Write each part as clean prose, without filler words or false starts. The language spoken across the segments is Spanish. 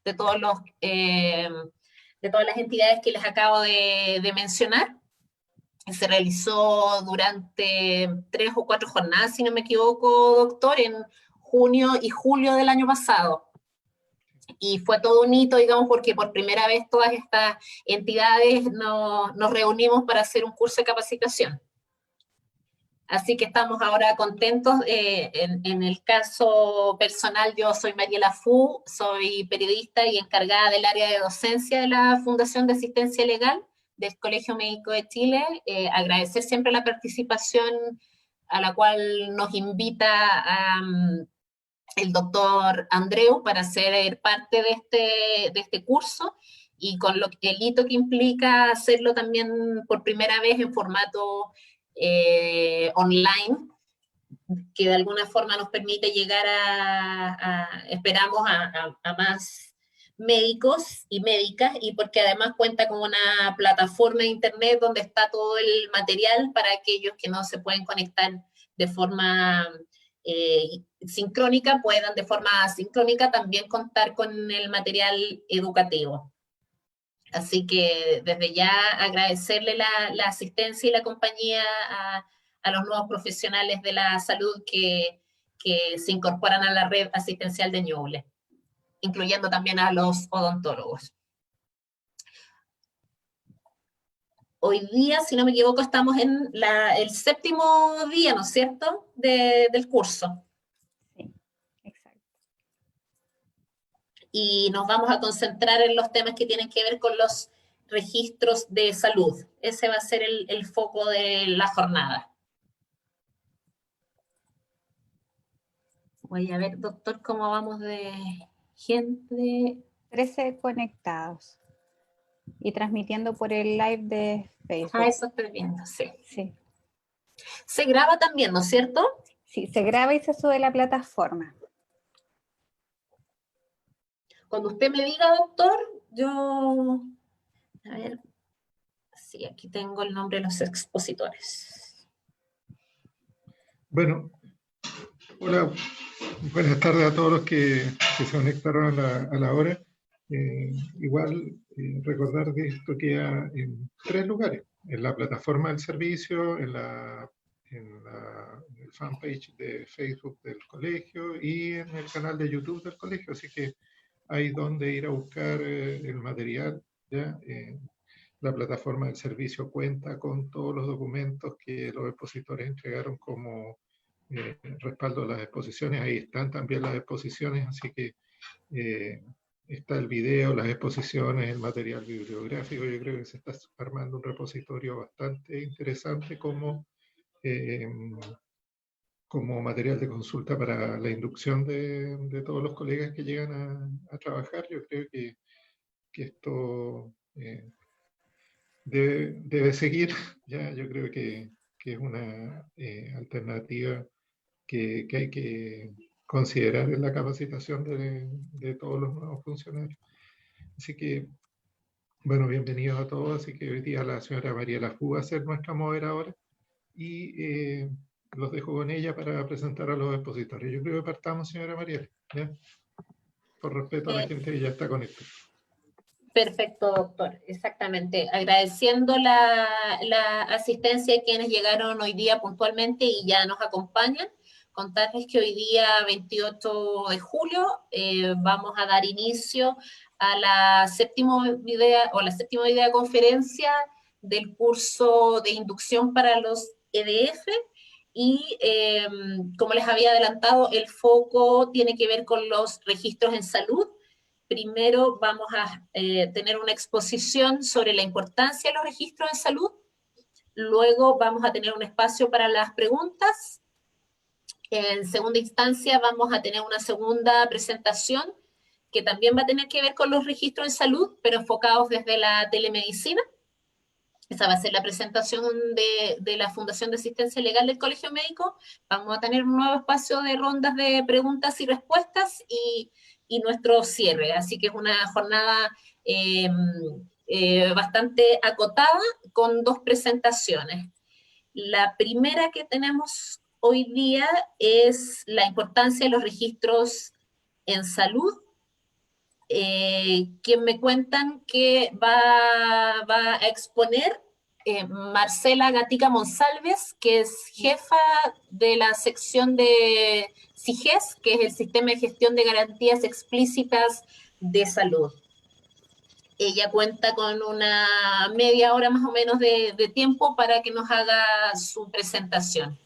de todos los, de todas las entidades que les acabo de mencionar. Se realizó durante 3 o 4 jornadas, si no me equivoco, doctor, en junio y julio del año pasado. Y fue todo un hito, digamos, porque por primera vez todas estas entidades nos reunimos para hacer un curso de capacitación. Así que estamos ahora contentos. En el caso personal, yo soy Mariela Fu, soy periodista y encargada del área de docencia de la Fundación de Asistencia Legal del Colegio Médico de Chile. Agradecer siempre la participación a la cual nos invita el doctor Andreu para ser parte de este curso, y con el hito que implica hacerlo también por primera vez en formato online, que de alguna forma nos permite llegar esperamos a más médicos y médicas, y porque además cuenta con una plataforma de internet donde está todo el material para aquellos que no se pueden conectar de forma sincrónica, puedan de forma asincrónica también contar con el material educativo. Así que desde ya agradecerle la asistencia y la compañía a los nuevos profesionales de la salud que se incorporan a la red asistencial de Ñuble, incluyendo también a los odontólogos. Hoy día, si no me equivoco, estamos en el 7º día, ¿no es cierto?, del curso. Sí, exacto. Y nos vamos a concentrar en los temas que tienen que ver con los registros de salud. Ese va a ser el foco de la jornada. Voy a ver, doctor, cómo vamos de gente. 13 conectados y transmitiendo por el live de Facebook. Eso estoy viendo, sí. Sí. Se graba también, ¿no es cierto? Sí, se graba y se sube a la plataforma. Cuando usted me diga, doctor, yo... A ver, sí, aquí tengo el nombre de los expositores. Bueno, hola, buenas tardes a todos los que se conectaron a la hora. Recordar que esto queda en 3 lugares: en la plataforma del servicio, en el fanpage de Facebook del colegio y en el canal de YouTube del colegio, así que hay donde ir a buscar el material, ¿ya? La plataforma del servicio cuenta con todos los documentos que los expositores entregaron como respaldo a las exposiciones. Ahí están también las exposiciones, así que está el video, las exposiciones, el material bibliográfico. Yo creo que se está armando un repositorio bastante interesante como material de consulta para la inducción de todos los colegas que llegan a trabajar. Yo creo que esto debe seguir. Ya, yo creo que es una alternativa que hay que considerar en la capacitación de todos los nuevos funcionarios. Así que, bueno, bienvenidos a todos. Así que hoy día la señora Mariela Fu va a ser nuestra moderadora y los dejo con ella para presentar a los expositores. Yo creo que partamos, señora Mariela, ¿ya? Por respeto a la gente que ya está conectada. Perfecto, doctor, exactamente. Agradeciendo la asistencia de quienes llegaron hoy día puntualmente y ya nos acompañan. Contarles que hoy día, 28 de julio, vamos a dar inicio a la séptima idea conferencia del curso de inducción para los EDF. Y como les había adelantado, el foco tiene que ver con los registros en salud. Primero vamos a tener una exposición sobre la importancia de los registros en salud. Luego vamos a tener un espacio para las preguntas. En segunda instancia vamos a tener una segunda presentación que también va a tener que ver con los registros en salud, pero enfocados desde la telemedicina. Esa va a ser la presentación de la Fundación de Asistencia Legal del Colegio Médico. Vamos a tener un nuevo espacio de rondas de preguntas y respuestas y nuestro cierre. Así que es una jornada bastante acotada con 2 presentaciones. La primera que tenemos hoy día es la importancia de los registros en salud. que me cuentan que va a exponer Marcela Gatica Monsalves, que es jefa de la sección de SIGES, que es el Sistema de Gestión de Garantías Explícitas de Salud. Ella cuenta con una media hora más o menos de tiempo para que nos haga su presentación.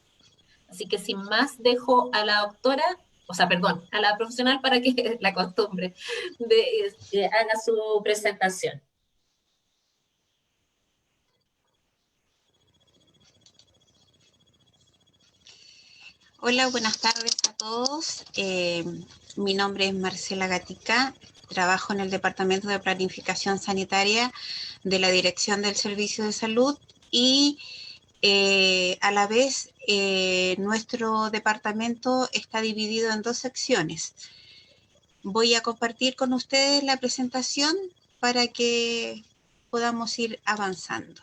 Así que sin más dejo a la doctora, o sea, perdón, a la profesional para que la costumbre haga su presentación. Hola, buenas tardes a todos. Mi nombre es Marcela Gatica, trabajo en el Departamento de Planificación Sanitaria de la Dirección del Servicio de Salud y a la vez nuestro departamento está dividido en 2 secciones. Voy a compartir con ustedes la presentación para que podamos ir avanzando.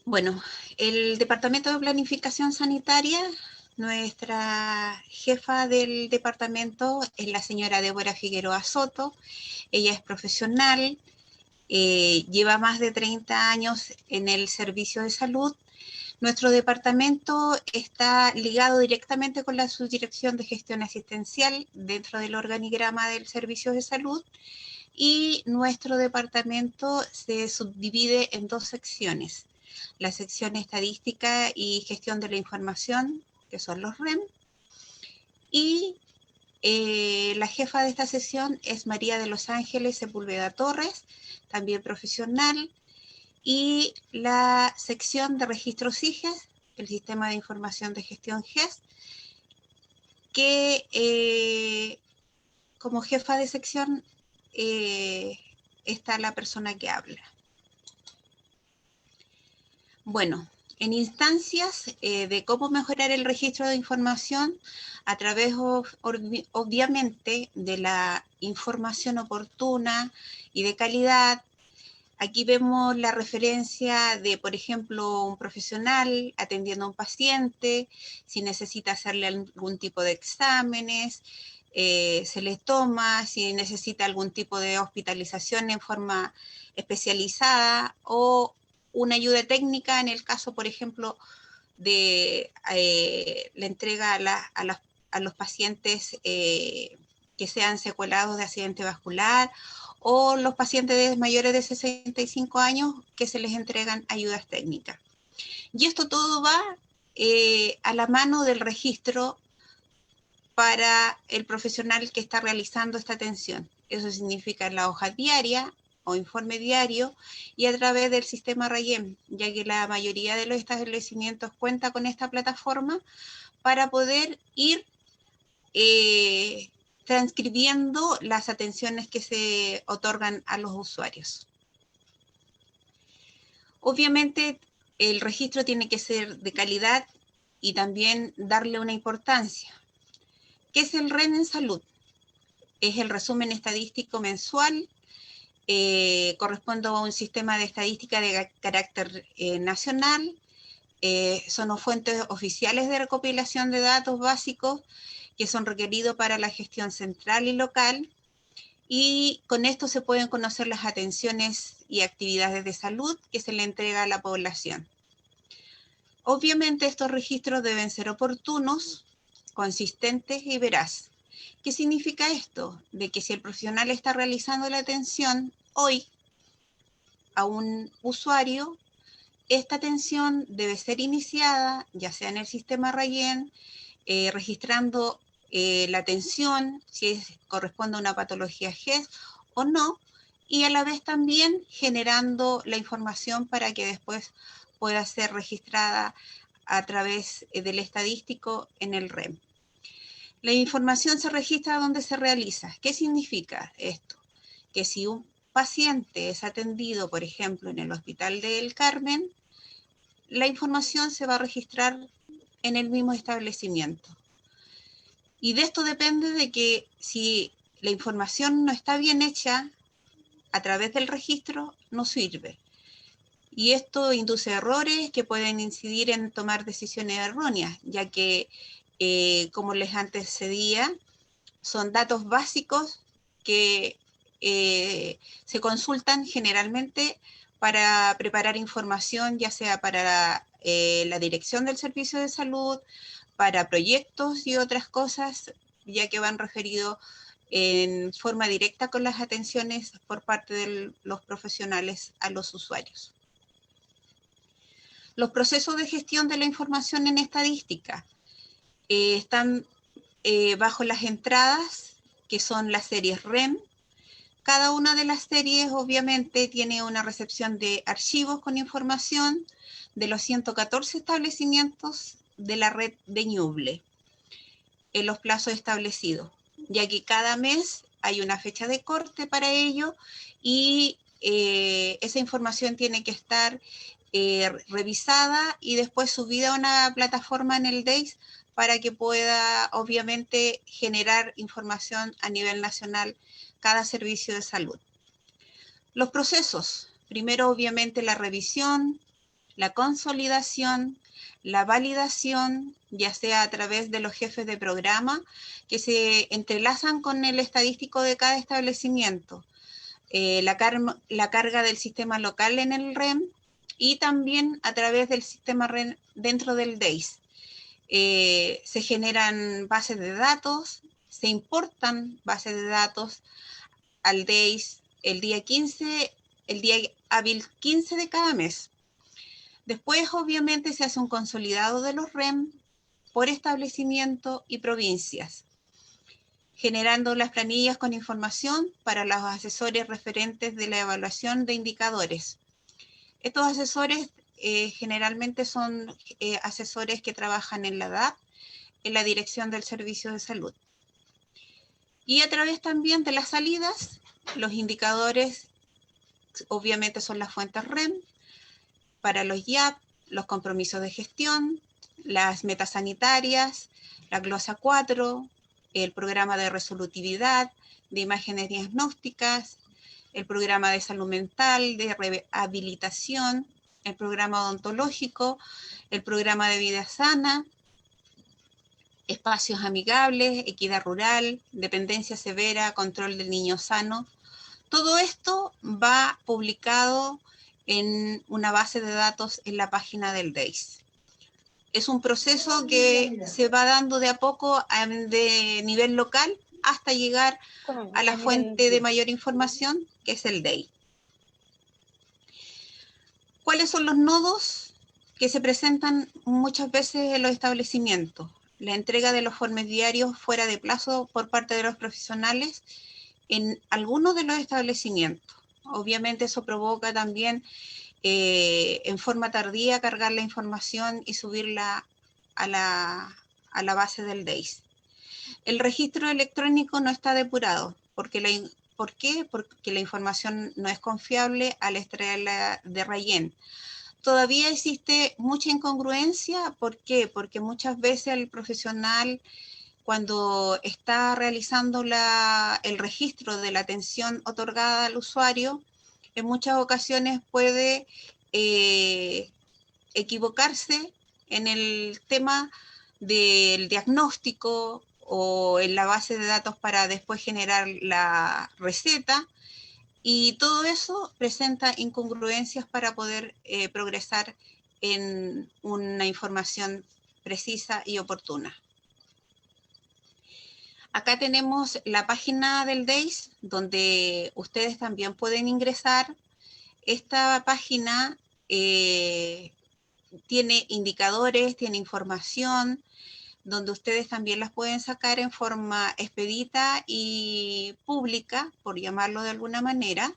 Bueno, el Departamento de Planificación Sanitaria, nuestra jefa del departamento es la señora Débora Figueroa Soto. Ella es profesional, lleva más de 30 años en el servicio de salud. Nuestro departamento está ligado directamente con la Subdirección de Gestión Asistencial dentro del organigrama del servicio de salud y nuestro departamento se subdivide en 2 secciones. La sección Estadística y Gestión de la Información, que son los REM, y la jefa de esta sección es María de los Ángeles Sepúlveda Torres, también profesional, y la sección de Registro SIGES, el Sistema de Información de Gestión GES, que como jefa de sección está la persona que habla. Bueno, en instancias de cómo mejorar el registro de información a través, obviamente, de la información oportuna y de calidad. Aquí vemos la referencia de, por ejemplo, un profesional atendiendo a un paciente, si necesita hacerle algún tipo de exámenes, se les toma, si necesita algún tipo de hospitalización en forma especializada o una ayuda técnica en el caso, por ejemplo, de la entrega a los pacientes que sean secuelados de accidente vascular o los pacientes mayores de 65 años que se les entregan ayudas técnicas. Y esto todo va a la mano del registro para el profesional que está realizando esta atención. Eso significa la hoja diaria o informe diario y a través del sistema RAYEM, ya que la mayoría de los establecimientos cuenta con esta plataforma para poder ir transcribiendo las atenciones que se otorgan a los usuarios. Obviamente, el registro tiene que ser de calidad y también darle una importancia. ¿Qué es el REM en salud? Es el resumen estadístico mensual, corresponde a un sistema de estadística de carácter nacional, son fuentes oficiales de recopilación de datos básicos que son requeridos para la gestión central y local, y con esto se pueden conocer las atenciones y actividades de salud que se le entrega a la población. Obviamente estos registros deben ser oportunos, consistentes y veraz. ¿Qué significa esto? De que si el profesional está realizando la atención hoy a un usuario, esta atención debe ser iniciada, ya sea en el sistema RAYEM, registrando la atención, si corresponde a una patología GES o no, y a la vez también generando la información para que después pueda ser registrada a través del estadístico en el REM. La información se registra donde se realiza. ¿Qué significa esto? Que si un paciente es atendido, por ejemplo, en el Hospital del Carmen, la información se va a registrar en el mismo establecimiento. Y de esto depende de que si la información no está bien hecha, a través del registro no sirve. Y esto induce errores que pueden incidir en tomar decisiones erróneas, ya que, como les antecedía, son datos básicos que se consultan generalmente para preparar información, ya sea para la dirección del servicio de salud, para proyectos y otras cosas, ya que van referidos en forma directa con las atenciones por parte de los profesionales a los usuarios. Los procesos de gestión de la información en estadística están bajo las entradas, que son las series REM. Cada una de las series obviamente tiene una recepción de archivos con información de los 114 establecimientos de la red de Ñuble en los plazos establecidos, ya que cada mes hay una fecha de corte para ello y esa información tiene que estar revisada y después subida a una plataforma en el DEIS para que pueda obviamente generar información a nivel nacional cada servicio de salud. Los procesos, primero obviamente la revisión, la consolidación, la validación, ya sea a través de los jefes de programa que se entrelazan con el estadístico de cada establecimiento, la carga del sistema local en el REM y también a través del sistema REM dentro del DEIS. Se generan bases de datos, se importan bases de datos al DEIS el día hábil 15 de cada mes. Después, obviamente, se hace un consolidado de los REM por establecimiento y provincias, generando las planillas con información para los asesores referentes de la evaluación de indicadores. Estos asesores generalmente son asesores que trabajan en la DAP, en la Dirección del Servicio de Salud. Y a través también de las salidas, los indicadores obviamente son las fuentes REM, para los IAP, los compromisos de gestión, las metas sanitarias, la glosa 4, el programa de resolutividad, de imágenes diagnósticas, el programa de salud mental, de rehabilitación, el programa odontológico, el programa de vida sana, espacios amigables, equidad rural, dependencia severa, control del niño sano. Todo esto va publicado en una base de datos en la página del DEIS. Es un proceso que se va dando de a poco de nivel local hasta llegar a la fuente de mayor información, que es el DEI. ¿Cuáles son los nodos que se presentan muchas veces en los establecimientos? La entrega de los informes diarios fuera de plazo por parte de los profesionales en algunos de los establecimientos. Obviamente eso provoca también en forma tardía cargar la información y subirla a la base del DEIS. El registro electrónico no está depurado. ¿Por qué? Porque la información no es confiable al extraerla de relleno. Todavía existe mucha incongruencia. ¿Por qué? Porque muchas veces el profesional, cuando está realizando el registro de la atención otorgada al usuario, en muchas ocasiones puede equivocarse en el tema del diagnóstico o en la base de datos para después generar la receta, y todo eso presenta incongruencias para poder progresar en una información precisa y oportuna. Acá tenemos la página del DEIS, donde ustedes también pueden ingresar. Esta página tiene indicadores, tiene información, donde ustedes también las pueden sacar en forma expedita y pública, por llamarlo de alguna manera.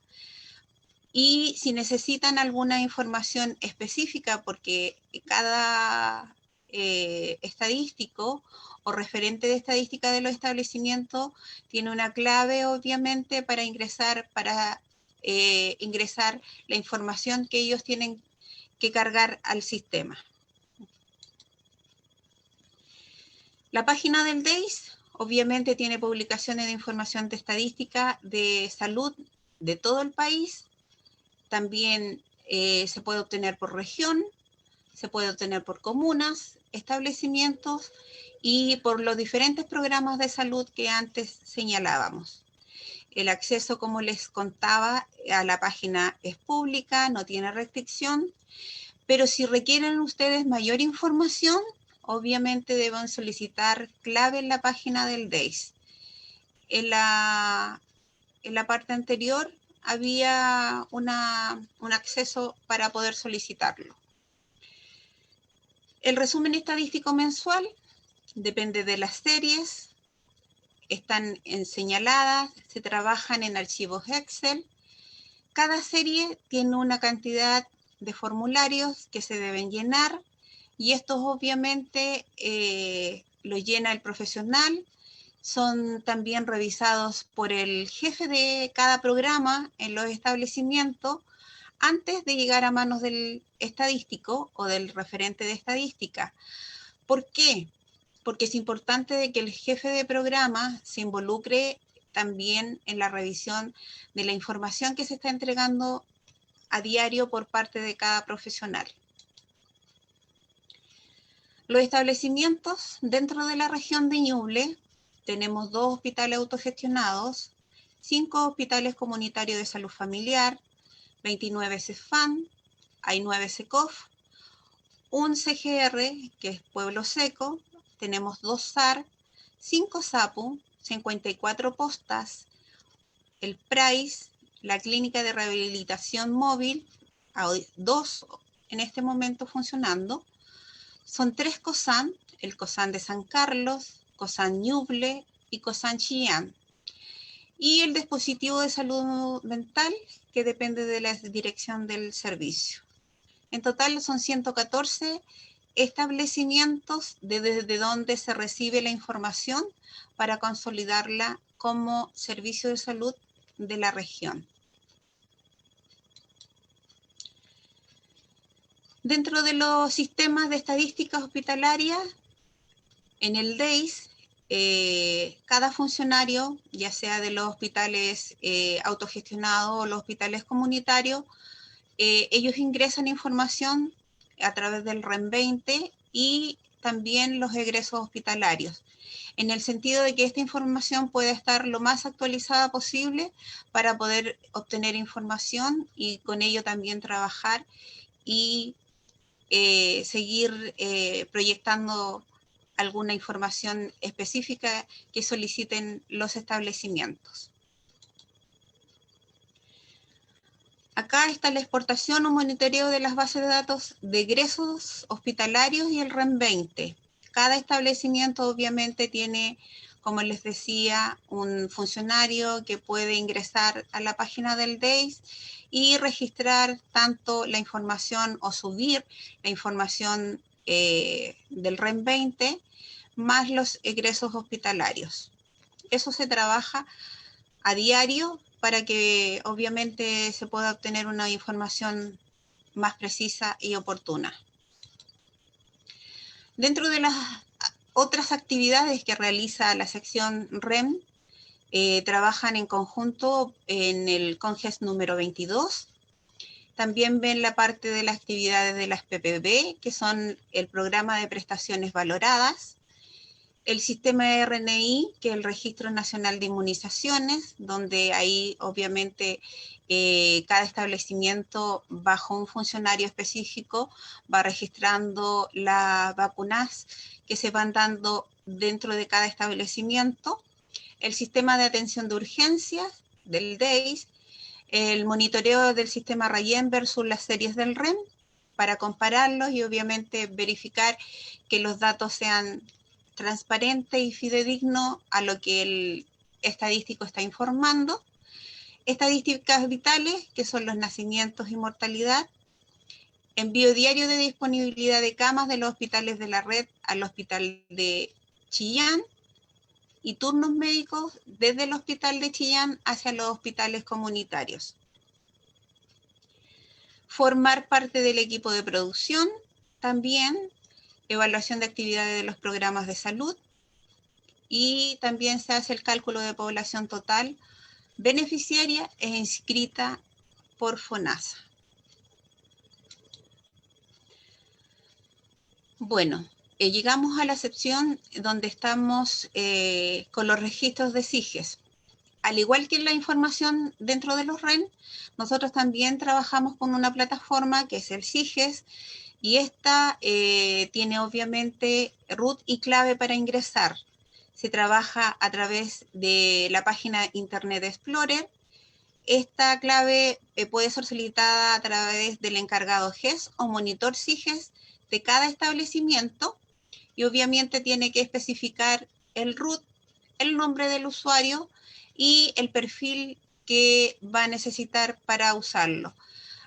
Y si necesitan alguna información específica, porque cada estadístico o referente de estadística de los establecimientos tiene una clave, obviamente, para ingresar la información que ellos tienen que cargar al sistema. La página del DEIS obviamente tiene publicaciones de información de estadística de salud de todo el país. También se puede obtener por región, se puede obtener por comunas, establecimientos y por los diferentes programas de salud que antes señalábamos. El acceso, como les contaba, a la página es pública, no tiene restricción, pero si requieren ustedes mayor información, obviamente deben solicitar clave en la página del DEIS. En la parte anterior había un acceso para poder solicitarlo. El resumen estadístico mensual depende de las series, están señaladas, se trabajan en archivos Excel. Cada serie tiene una cantidad de formularios que se deben llenar y estos obviamente lo llena el profesional. Son también revisados por el jefe de cada programa en los establecimientos antes de llegar a manos del estadístico o del referente de estadística. ¿Por qué? Porque es importante de que el jefe de programa se involucre también en la revisión de la información que se está entregando a diario por parte de cada profesional. Los establecimientos dentro de la región de Ñuble tenemos 2 hospitales autogestionados, 5 hospitales comunitarios de salud familiar, 29 CEFAM, hay 9 SECOF, un CGR, que es Pueblo Seco, tenemos 2 SAR, 5 SAPU, 54 postas, el PRAIS, la clínica de rehabilitación móvil, hay 2 en este momento funcionando, son 3 COSAN, el COSAN de San Carlos, COSAN Ñuble y COSAN Chillán. Y el dispositivo de salud mental, que depende de la dirección del servicio. En total son 114 establecimientos desde donde se recibe la información para consolidarla como servicio de salud de la región. Dentro de los sistemas de estadísticas hospitalarias, en el DEIS, cada funcionario, ya sea de los hospitales autogestionados o los hospitales comunitarios, ellos ingresan información a través del REN 20 y también los egresos hospitalarios, en el sentido de que esta información pueda estar lo más actualizada posible para poder obtener información y con ello también trabajar y seguir proyectando alguna información específica que soliciten los establecimientos. Acá está la exportación o monitoreo de las bases de datos de egresos hospitalarios y el REN 20. Cada establecimiento obviamente tiene, como les decía, un funcionario que puede ingresar a la página del DEIS y registrar tanto la información o subir la información del REN 20 más los egresos hospitalarios. Eso se trabaja a diario para que obviamente se pueda obtener una información más precisa y oportuna. Dentro de las otras actividades que realiza la sección REM, trabajan en conjunto en el CONGES número 22. También ven la parte de las actividades de las PPB, que son el programa de prestaciones valoradas, el sistema de RNI, que es el Registro Nacional de Inmunizaciones, donde ahí obviamente cada establecimiento bajo un funcionario específico va registrando las vacunas que se van dando dentro de cada establecimiento, el sistema de atención de urgencias del DEIS, el monitoreo del sistema RAYEN versus las series del REM para compararlos y obviamente verificar que los datos sean transparentes y fidedignos a lo que el estadístico está informando. Estadísticas vitales, que son los nacimientos y mortalidad. Envío diario de disponibilidad de camas de los hospitales de la red al hospital de Chillán y turnos médicos desde el hospital de Chillán hacia los hospitales comunitarios. Formar parte del equipo de producción, también evaluación de actividades de los programas de salud y también se hace el cálculo de población total beneficiaria e inscrita por FONASA. Bueno, llegamos a la sección donde estamos con los registros de SIGES. Al igual que la información dentro de los REN, nosotros también trabajamos con una plataforma que es el SIGES, y esta tiene obviamente root y clave para ingresar. Se trabaja a través de la página Internet Explorer. Esta clave puede ser solicitada a través del encargado GES o monitor SIGES de cada establecimiento, y obviamente tiene que especificar el root, el nombre del usuario y el perfil que va a necesitar para usarlo.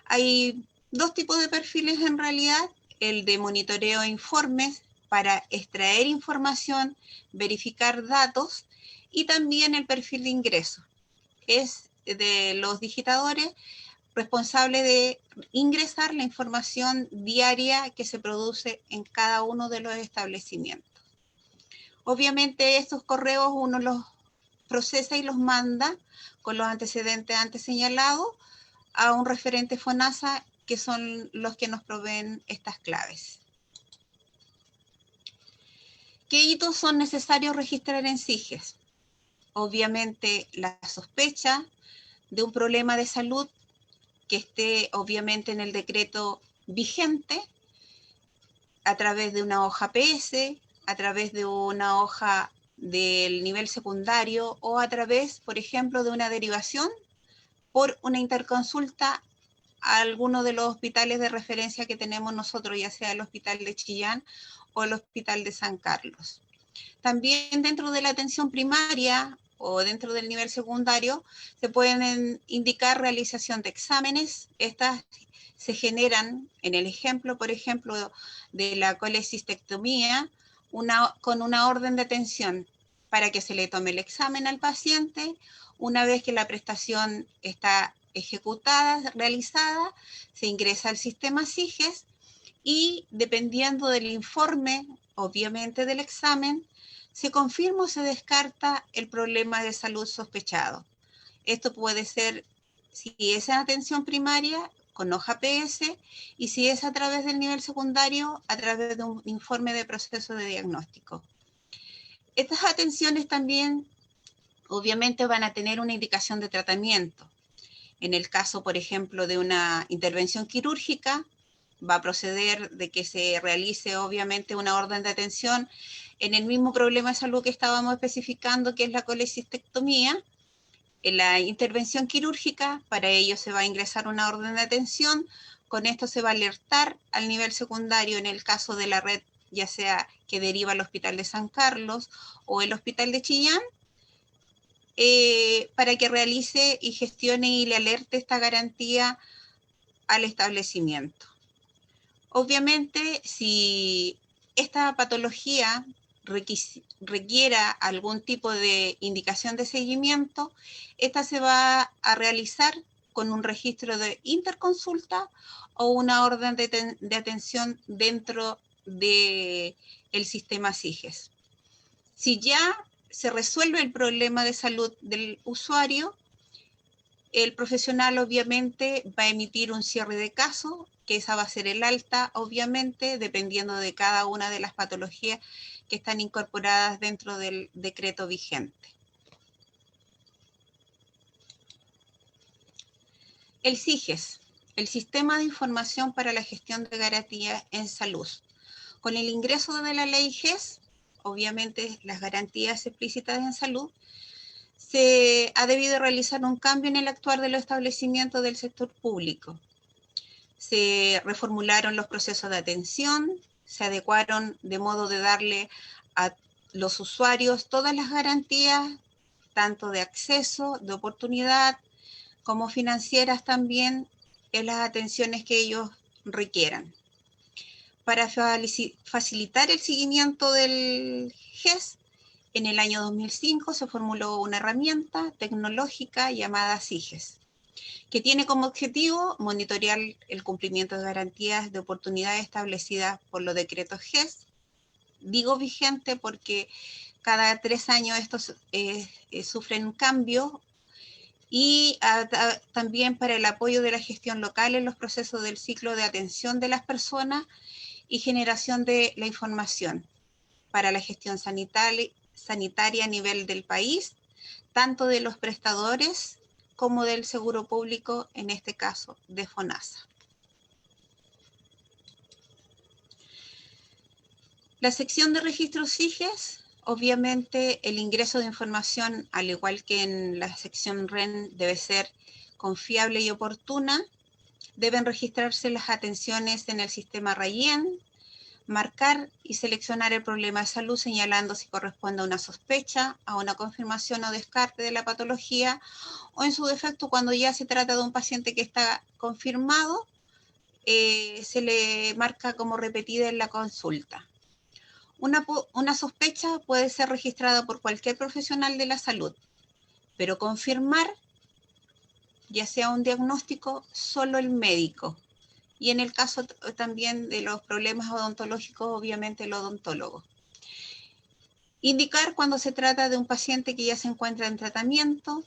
Hay dos tipos de perfiles en realidad: el de monitoreo e informes para extraer información, verificar datos, y también el perfil de ingreso. Es de los digitadores responsables de ingresar la información diaria que se produce en cada uno de los establecimientos. Obviamente estos correos uno los procesa y los manda con los antecedentes antes señalados a un referente FONASA, que son los que nos proveen estas claves. ¿Qué hitos son necesarios registrar en SIGES? Obviamente la sospecha de un problema de salud que esté obviamente en el decreto vigente, a través de una hoja PS, a través de una hoja del nivel secundario, o a través, por ejemplo, de una derivación por una interconsulta a alguno de los hospitales de referencia que tenemos nosotros, ya sea el Hospital de Chillán o el Hospital de San Carlos. También dentro de la atención primaria o dentro del nivel secundario se pueden indicar realización de exámenes. Estas se generan, en el ejemplo, por ejemplo, de la colecistectomía, con una orden de atención para que se le tome el examen al paciente. Una vez que la prestación está ejecutada, realizada, se ingresa al sistema SIGES, y dependiendo del informe, obviamente del examen, se confirma o se descarta el problema de salud sospechado. Esto puede ser, si es en atención primaria, con hoja PS, y si es a través del nivel secundario, a través de un informe de proceso de diagnóstico. Estas atenciones también, obviamente, van a tener una indicación de tratamiento. En el caso, por ejemplo, de una intervención quirúrgica, va a proceder de que se realice, obviamente, una orden de atención en el mismo problema de salud que estábamos especificando, que es la colecistectomía. En la intervención quirúrgica, para ello se va a ingresar una orden de atención. Con esto se va a alertar al nivel secundario en el caso de la red, ya sea que deriva al Hospital de San Carlos o el Hospital de Chillán, para que realice y gestione y le alerte esta garantía al establecimiento. Obviamente, si esta patología requiera algún tipo de indicación de seguimiento, esta se va a realizar con un registro de interconsulta o una orden de atención dentro del sistema SIGES. Si ya se resuelve el problema de salud del usuario, el profesional obviamente va a emitir un cierre de caso, que esa va a ser el alta, obviamente, dependiendo de cada una de las patologías que están incorporadas dentro del decreto vigente. El SIGES, el Sistema de Información para la Gestión de Garantías en Salud. Con el ingreso de la ley GES, obviamente las garantías explícitas en salud, se ha debido realizar un cambio en el actuar de los establecimientos del sector público. Se reformularon los procesos de atención, se adecuaron de modo de darle a los usuarios todas las garantías, tanto de acceso, de oportunidad, como financieras también, en las atenciones que ellos requieran. Para facilitar el seguimiento del GES, en el año 2005 se formuló una herramienta tecnológica llamada SIGES, que tiene como objetivo monitorear el cumplimiento de garantías de oportunidad establecidas por los decretos GES. Digo vigente porque cada 3 años estos sufren cambios, y también para el apoyo de la gestión local en los procesos del ciclo de atención de las personas y generación de la información para la gestión sanitaria a nivel del país, tanto de los prestadores como del seguro público, en este caso de FONASA. La sección de registros SIGES, obviamente el ingreso de información, al igual que en la sección REN, debe ser confiable y oportuna. Deben registrarse las atenciones en el sistema RAYEN, marcar y seleccionar el problema de salud señalando si corresponde a una sospecha, a una confirmación o descarte de la patología, o en su defecto cuando ya se trata de un paciente que está confirmado, se le marca como repetida en la consulta. Una sospecha puede ser registrada por cualquier profesional de la salud, pero confirmar, ya sea un diagnóstico, solo el médico. Y en el caso también de los problemas odontológicos, obviamente el odontólogo. Indicar cuando se trata de un paciente que ya se encuentra en tratamiento,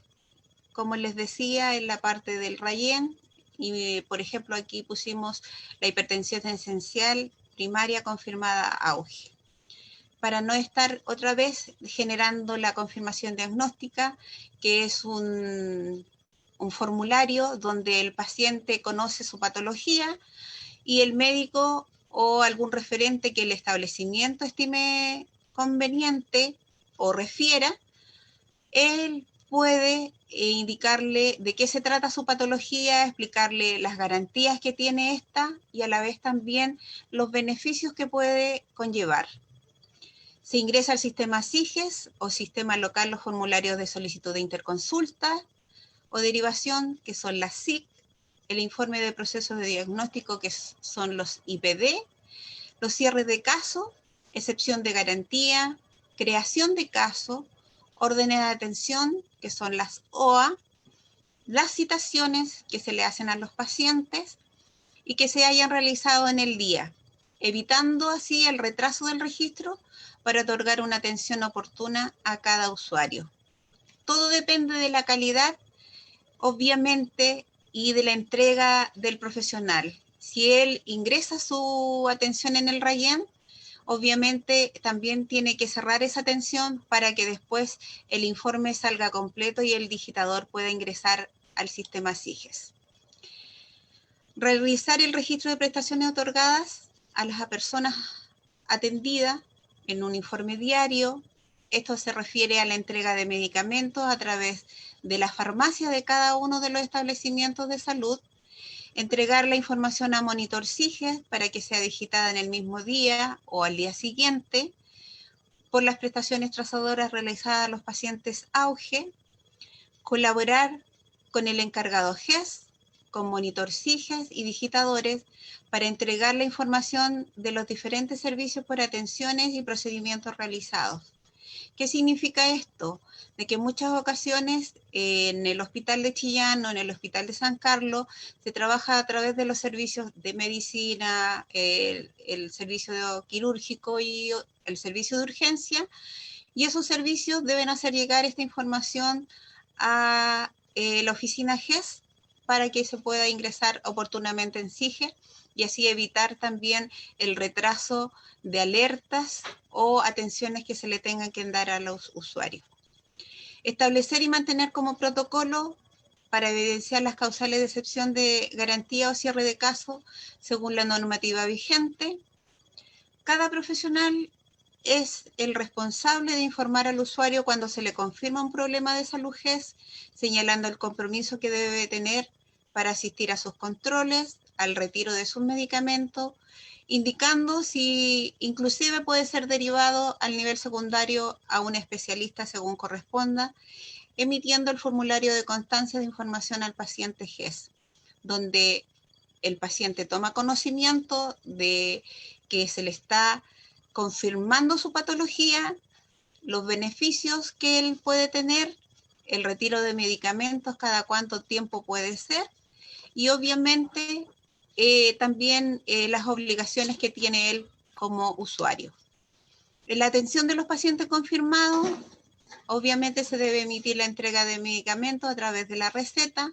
como les decía, en la parte del RAYEN, y por ejemplo aquí pusimos la hipertensión esencial primaria confirmada auge. Para no estar otra vez generando la confirmación diagnóstica, que es un formulario donde el paciente conoce su patología y el médico o algún referente que el establecimiento estime conveniente o refiera, él puede indicarle de qué se trata su patología, explicarle las garantías que tiene esta y a la vez también los beneficios que puede conllevar. Se ingresa al sistema SIGES o sistema local los formularios de solicitud de interconsulta o derivación, que son las SIC, el informe de procesos de diagnóstico, que son los IPD, los cierres de caso, excepción de garantía, creación de caso, órdenes de atención, que son las OA, las citaciones que se le hacen a los pacientes y que se hayan realizado en el día, evitando así el retraso del registro para otorgar una atención oportuna a cada usuario. Todo depende de la calidad, obviamente, y de la entrega del profesional. Si él ingresa su atención en el RAYEN, obviamente también tiene que cerrar esa atención para que después el informe salga completo y el digitador pueda ingresar al sistema SIGES. Realizar el registro de prestaciones otorgadas a las personas atendidas en un informe diario. Esto se refiere a la entrega de medicamentos a través de la farmacia de cada uno de los establecimientos de salud, entregar la información a Monitor SIGES para que sea digitada en el mismo día o al día siguiente, por las prestaciones trazadoras realizadas a los pacientes auge, colaborar con el encargado GES, con Monitor SIGES y digitadores para entregar la información de los diferentes servicios por atenciones y procedimientos realizados. ¿Qué significa esto? De que en muchas ocasiones en el hospital de Chillán o en el hospital de San Carlos se trabaja a través de los servicios de medicina, el servicio quirúrgico y el servicio de urgencia, y esos servicios deben hacer llegar esta información a la oficina GES para que se pueda ingresar oportunamente en SIGES y así evitar también el retraso de alertas o atenciones que se le tengan que dar a los usuarios. Establecer y mantener como protocolo para evidenciar las causales de excepción de garantía o cierre de caso según la normativa vigente. Cada profesional es el responsable de informar al usuario cuando se le confirma un problema de salud GES, señalando el compromiso que debe tener para asistir a sus controles, al retiro de sus medicamentos, indicando si inclusive puede ser derivado al nivel secundario a un especialista según corresponda, emitiendo el formulario de constancia de información al paciente GES, donde el paciente toma conocimiento de que se le está confirmando su patología, los beneficios que él puede tener, el retiro de medicamentos, cada cuánto tiempo puede ser, y obviamente también las obligaciones que tiene él como usuario. En la atención de los pacientes confirmados, Obviamente se debe emitir la entrega de medicamentos a través de la receta,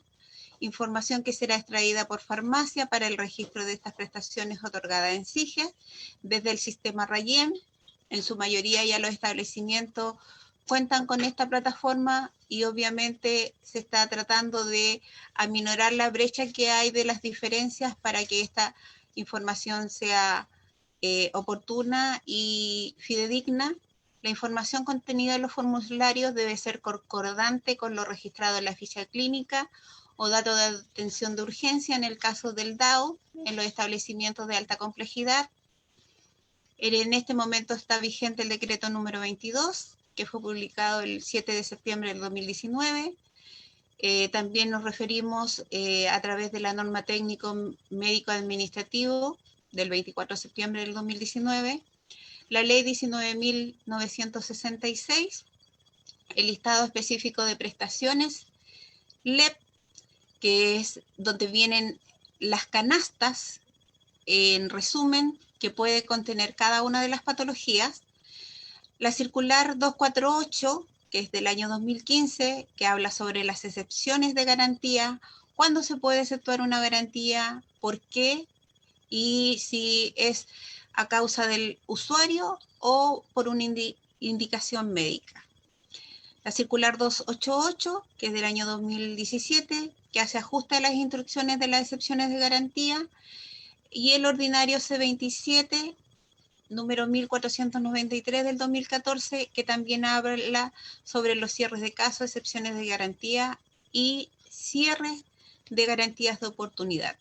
información que será extraída por farmacia para el registro de estas prestaciones otorgadas en SIGES desde el sistema RAYEM. En su mayoría ya los establecimientos cuentan con esta plataforma y obviamente se está tratando de aminorar la brecha que hay de las diferencias para que esta información sea oportuna y fidedigna. La información contenida en los formularios debe ser concordante con lo registrado en la ficha clínica o dato de atención de urgencia en el caso del DAO en los establecimientos de alta complejidad. En este momento está vigente el decreto número 22, que fue publicado el 7 de septiembre del 2019. También nos referimos a través de la norma técnico médico administrativo del 24 de septiembre del 2019, la ley 19.966, el listado específico de prestaciones, LEP, que es donde vienen las canastas, en resumen, que puede contener cada una de las patologías. La circular 248, que es del año 2015, que habla sobre las excepciones de garantía, cuándo se puede efectuar una garantía, por qué, y si es a causa del usuario o por una indicación médica. La circular 288, que es del año 2017, que hace ajuste a las instrucciones de las excepciones de garantía, y el ordinario C27, número 1493 del 2014, que también habla sobre los cierres de caso, excepciones de garantía y cierres de garantías de oportunidad.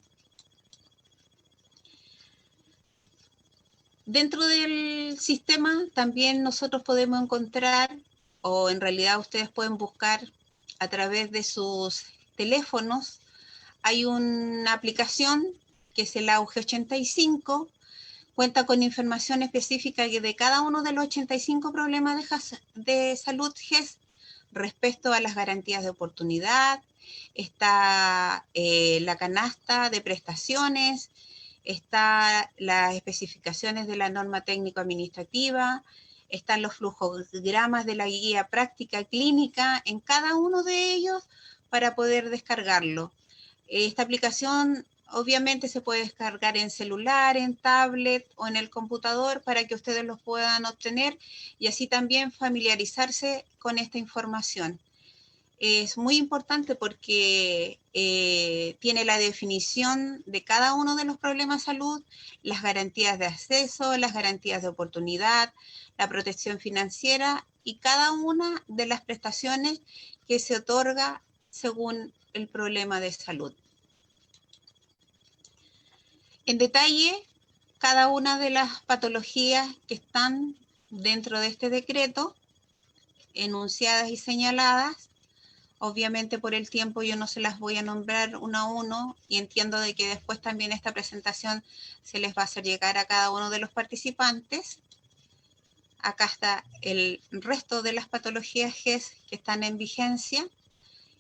Dentro del sistema también nosotros podemos encontrar, o en realidad ustedes pueden buscar a través de sus teléfonos, hay una aplicación que es el AUGE 85, cuenta con información específica de cada uno de los 85 problemas de salud GES respecto a las garantías de oportunidad. Está la canasta de prestaciones, está las especificaciones de la norma técnico-administrativa, están los flujogramas de la guía práctica clínica en cada uno de ellos para poder descargarlo. Esta aplicación obviamente se puede descargar en celular, en tablet o en el computador para que ustedes los puedan obtener y así también familiarizarse con esta información. Es muy importante porque tiene la definición de cada uno de los problemas de salud, las garantías de acceso, las garantías de oportunidad, la protección financiera y cada una de las prestaciones que se otorga según el problema de salud. En detalle, cada una de las patologías que están dentro de este decreto, enunciadas y señaladas. Obviamente por el tiempo yo no se las voy a nombrar uno a uno y entiendo de que después también esta presentación se les va a hacer llegar a cada uno de los participantes. Acá está el resto de las patologías GES que están en vigencia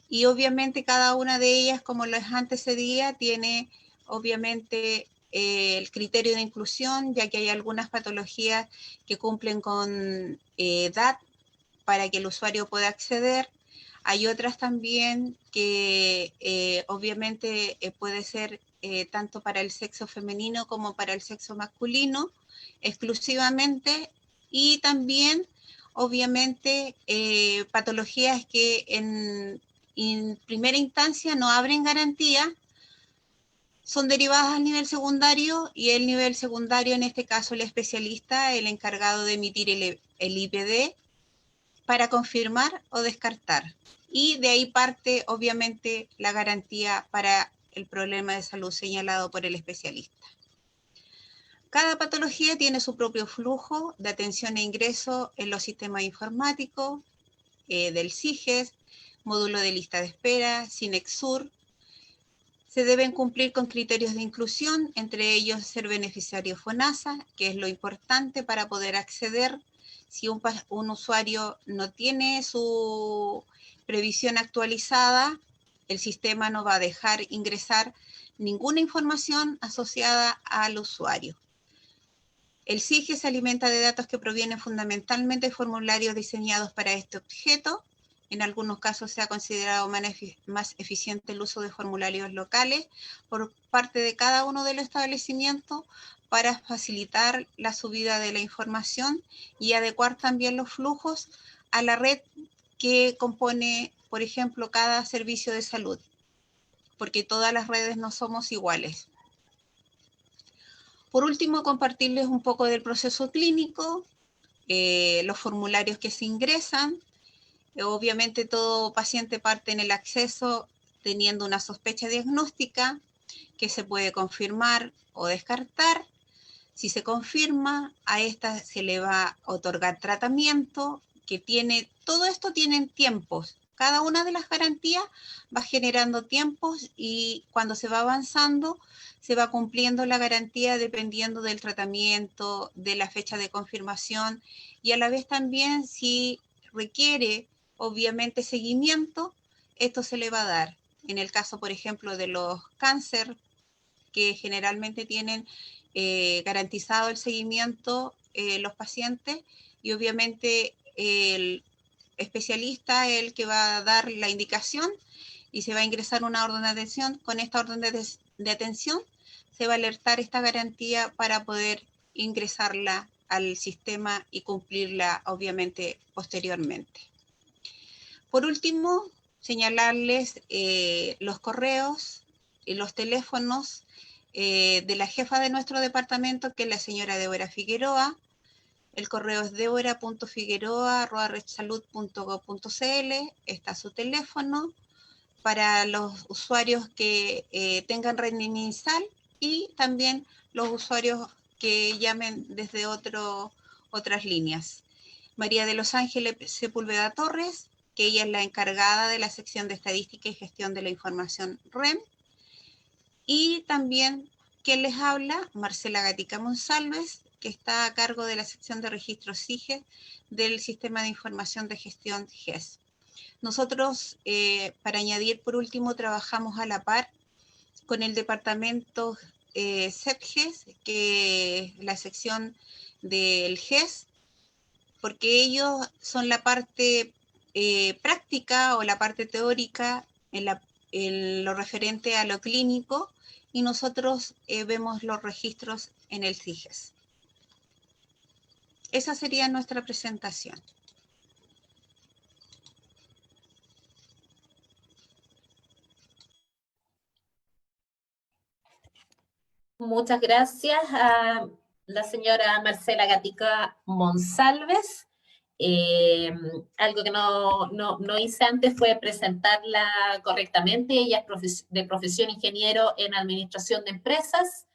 y obviamente cada una de ellas, como les antecedía, tiene obviamente el criterio de inclusión, ya que hay algunas patologías que cumplen con edad para que el usuario pueda acceder. Hay otras también que obviamente puede ser tanto para el sexo femenino como para el sexo masculino exclusivamente y también obviamente patologías que en primera instancia no abren garantía, son derivadas al nivel secundario y el nivel secundario en este caso el especialista, el encargado de emitir el IPD para confirmar o descartar. Y de ahí parte, obviamente, la garantía para el problema de salud señalado por el especialista. Cada patología tiene su propio flujo de atención e ingreso en los sistemas informáticos del SIGES, módulo de lista de espera, SINEXUR. Se deben cumplir con criterios de inclusión, entre ellos ser beneficiario FONASA, que es lo importante para poder acceder. Si un usuario no tiene su previsión actualizada, el sistema no va a dejar ingresar ninguna información asociada al usuario. El SIGE se alimenta de datos que provienen fundamentalmente de formularios diseñados para este objeto. En algunos casos se ha considerado más eficiente el uso de formularios locales por parte de cada uno de los establecimientos para facilitar la subida de la información y adecuar también los flujos a la red que compone, por ejemplo, cada servicio de salud, porque todas las redes no somos iguales. Por último, compartirles un poco del proceso clínico, los formularios que se ingresan. Obviamente todo paciente parte en el acceso teniendo una sospecha diagnóstica que se puede confirmar o descartar. Si se confirma, a esta se le va a otorgar tratamiento que tiene, todo esto tienen tiempos. Cada una de las garantías va generando tiempos y cuando se va avanzando, se va cumpliendo la garantía dependiendo del tratamiento, de la fecha de confirmación y a la vez también si requiere obviamente seguimiento, esto se le va a dar. En el caso, por ejemplo, de los cáncer, que generalmente tienen garantizado el seguimiento los pacientes y obviamente el especialista es el que va a dar la indicación y se va a ingresar una orden de atención. Con esta orden de atención se va a alertar esta garantía para poder ingresarla al sistema y cumplirla obviamente posteriormente. Por último, señalarles los correos y los teléfonos de la jefa de nuestro departamento, que es la señora Débora Figueroa. El correo es debora.figueroa@redsalud.gov.cl. Está su teléfono para los usuarios que tengan red inicial y también los usuarios que llamen desde otras líneas. María de los Ángeles Sepúlveda Torres, que ella es la encargada de la sección de estadística y gestión de la información REM. Y también, ¿quién les habla? Marcela Gatica Monsalves, que está a cargo de la sección de registro SIGE del Sistema de Información de Gestión GES. Nosotros, para añadir por último, trabajamos a la par con el departamento CEPGES, que es la sección del GES, porque ellos son la parte práctica o la parte teórica en lo referente a lo clínico y nosotros vemos los registros en el SIGES. Esa sería nuestra presentación. Muchas gracias a la señora Marcela Gatica Monsalves. Algo que no hice antes fue presentarla correctamente. Ella es de profesión ingeniero en administración de empresas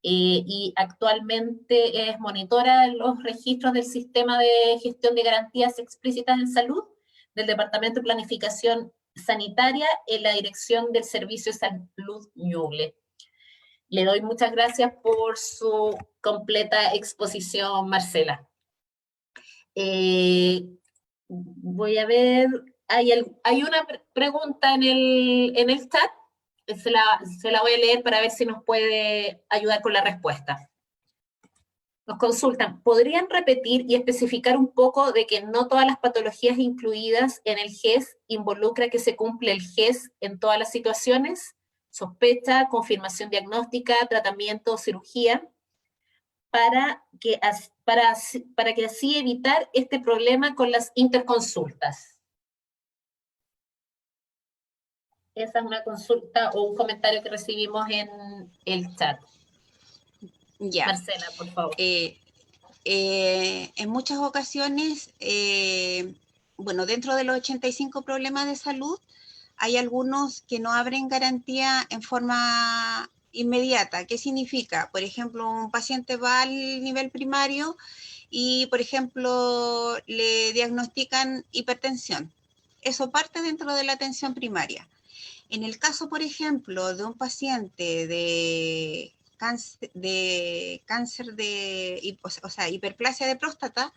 y actualmente es monitora de los registros del sistema de gestión de garantías explícitas en salud del Departamento de Planificación Sanitaria en la Dirección del Servicio de Salud Ñuble. Le doy muchas gracias por su completa exposición, Marcela. Voy a ver, hay una pregunta en el chat, se la voy a leer para ver si nos puede ayudar con la respuesta. Nos consultan, ¿podrían repetir y especificar un poco de que no todas las patologías incluidas en el GES involucra que se cumple el GES en todas las situaciones? Sospecha, confirmación diagnóstica, tratamiento o cirugía, para que así evitar este problema con las interconsultas. Esa es una consulta o un comentario que recibimos en el chat. Ya. Marcela, por favor. En muchas ocasiones, bueno, dentro de los 85 problemas de salud, hay algunos que no abren garantía en forma inmediata. ¿Qué significa? Por ejemplo, un paciente va al nivel primario y, por ejemplo, le diagnostican hipertensión. Eso parte dentro de la atención primaria. En el caso, por ejemplo, de un paciente de cáncer o sea, hiperplasia de próstata,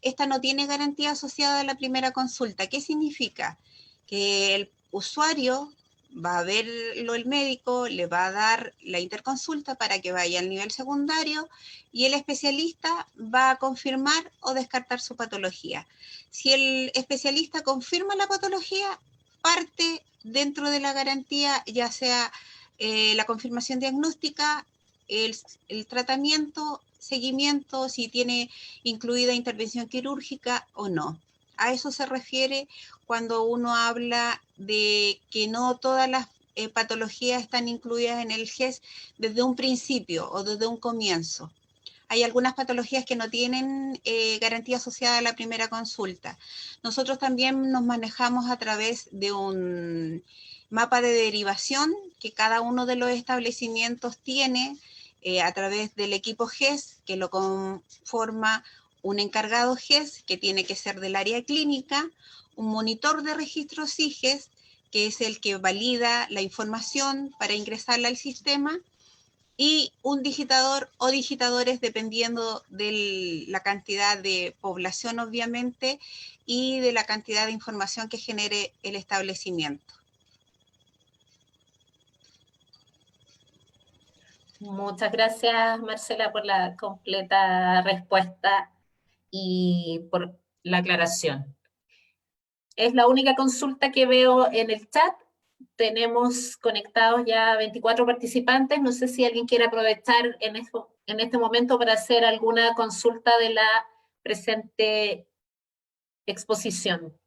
esta no tiene garantía asociada a la primera consulta. ¿Qué significa? Que el usuario va a verlo el médico, le va a dar la interconsulta para que vaya al nivel secundario y el especialista va a confirmar o descartar su patología. Si el especialista confirma la patología, parte dentro de la garantía, ya sea la confirmación diagnóstica, el tratamiento, seguimiento, si tiene incluida intervención quirúrgica o no. A eso se refiere cuando uno habla de que no todas las patologías están incluidas en el GES desde un principio o desde un comienzo. Hay algunas patologías que no tienen garantía asociada a la primera consulta. Nosotros también nos manejamos a través de un mapa de derivación que cada uno de los establecimientos tiene a través del equipo GES, que lo conforma un encargado GES, que tiene que ser del área clínica, un monitor de registro SIGES, que es el que valida la información para ingresarla al sistema, y un digitador o digitadores dependiendo de la cantidad de población, obviamente, y de la cantidad de información que genere el establecimiento. Muchas gracias, Marcela, por la completa respuesta y por la aclaración. Es la única consulta que veo en el chat. Tenemos conectados ya 24 participantes. No sé si alguien quiere aprovechar en este momento para hacer alguna consulta de la presente exposición.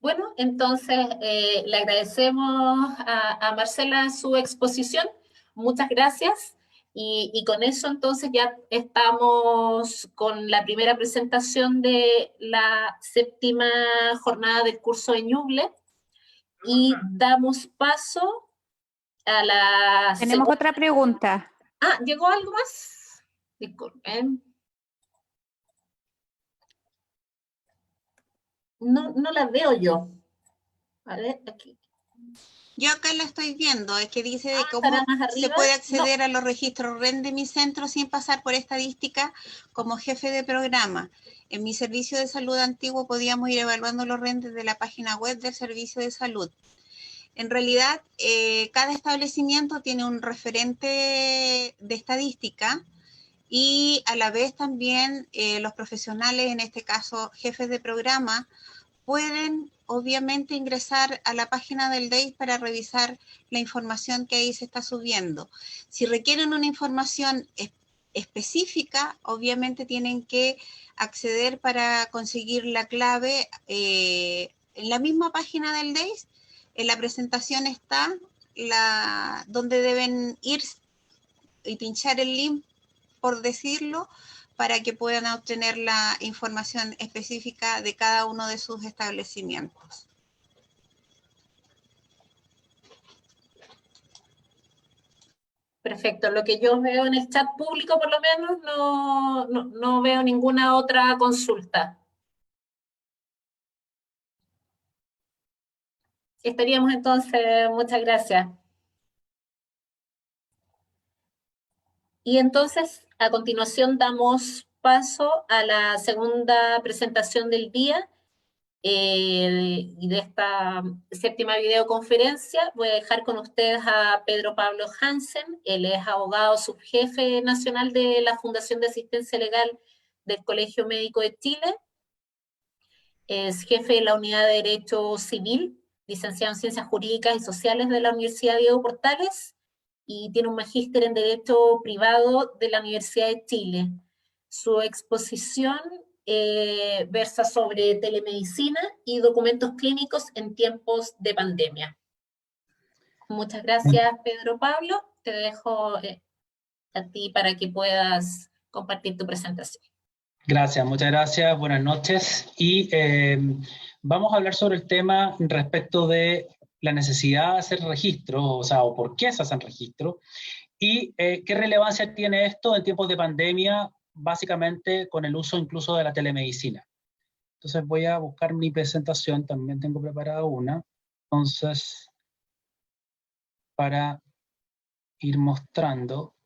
Bueno, entonces le agradecemos a Marcela su exposición. Muchas gracias. Y con eso entonces ya estamos con la primera presentación de la 7ª jornada del curso de Ñuble. Y damos paso a la Tenemos otra pregunta. Ah, ¿llegó algo más? Disculpen. No la veo yo. A ver, aquí. Yo acá la estoy viendo, es que dice de cómo ¿Estará más se arriba? puede acceder a los registros REN de mi centro sin pasar por estadística como jefe de programa. En mi servicio de salud antiguo podíamos ir evaluando los REN desde la página web del servicio de salud. En realidad, cada establecimiento tiene un referente de estadística y a la vez también los profesionales, en este caso jefes de programa, pueden obviamente ingresar a la página del DEIS para revisar la información que ahí se está subiendo. Si requieren una información específica, obviamente tienen que acceder para conseguir la clave en la misma página del DEIS. En la presentación está donde deben ir y pinchar el link, por decirlo, para que puedan obtener la información específica de cada uno de sus establecimientos. Perfecto. Lo que yo veo en el chat público, por lo menos, no veo ninguna otra consulta. Estaríamos entonces, muchas gracias. Y entonces, a continuación, damos paso a la segunda presentación del día y de esta 7ª videoconferencia. Voy a dejar con ustedes a Pedro Pablo Hansen. Él es abogado subjefe nacional de la Fundación de Asistencia Legal del Colegio Médico de Chile. Es jefe de la Unidad de Derecho Civil, licenciado en Ciencias Jurídicas y Sociales de la Universidad Diego Portales, y tiene un magíster en Derecho Privado de la Universidad de Chile. Su exposición versa sobre telemedicina y documentos clínicos en tiempos de pandemia. Muchas gracias, Pedro Pablo. Te dejo a ti para que puedas compartir tu presentación. Gracias, muchas gracias, buenas noches. Y vamos a hablar sobre el tema respecto de la necesidad de hacer registros, o sea, o por qué se hacen registros, y qué relevancia tiene esto en tiempos de pandemia, básicamente con el uso incluso de la telemedicina. Entonces voy a buscar mi presentación, también tengo preparada una, entonces, para ir mostrando,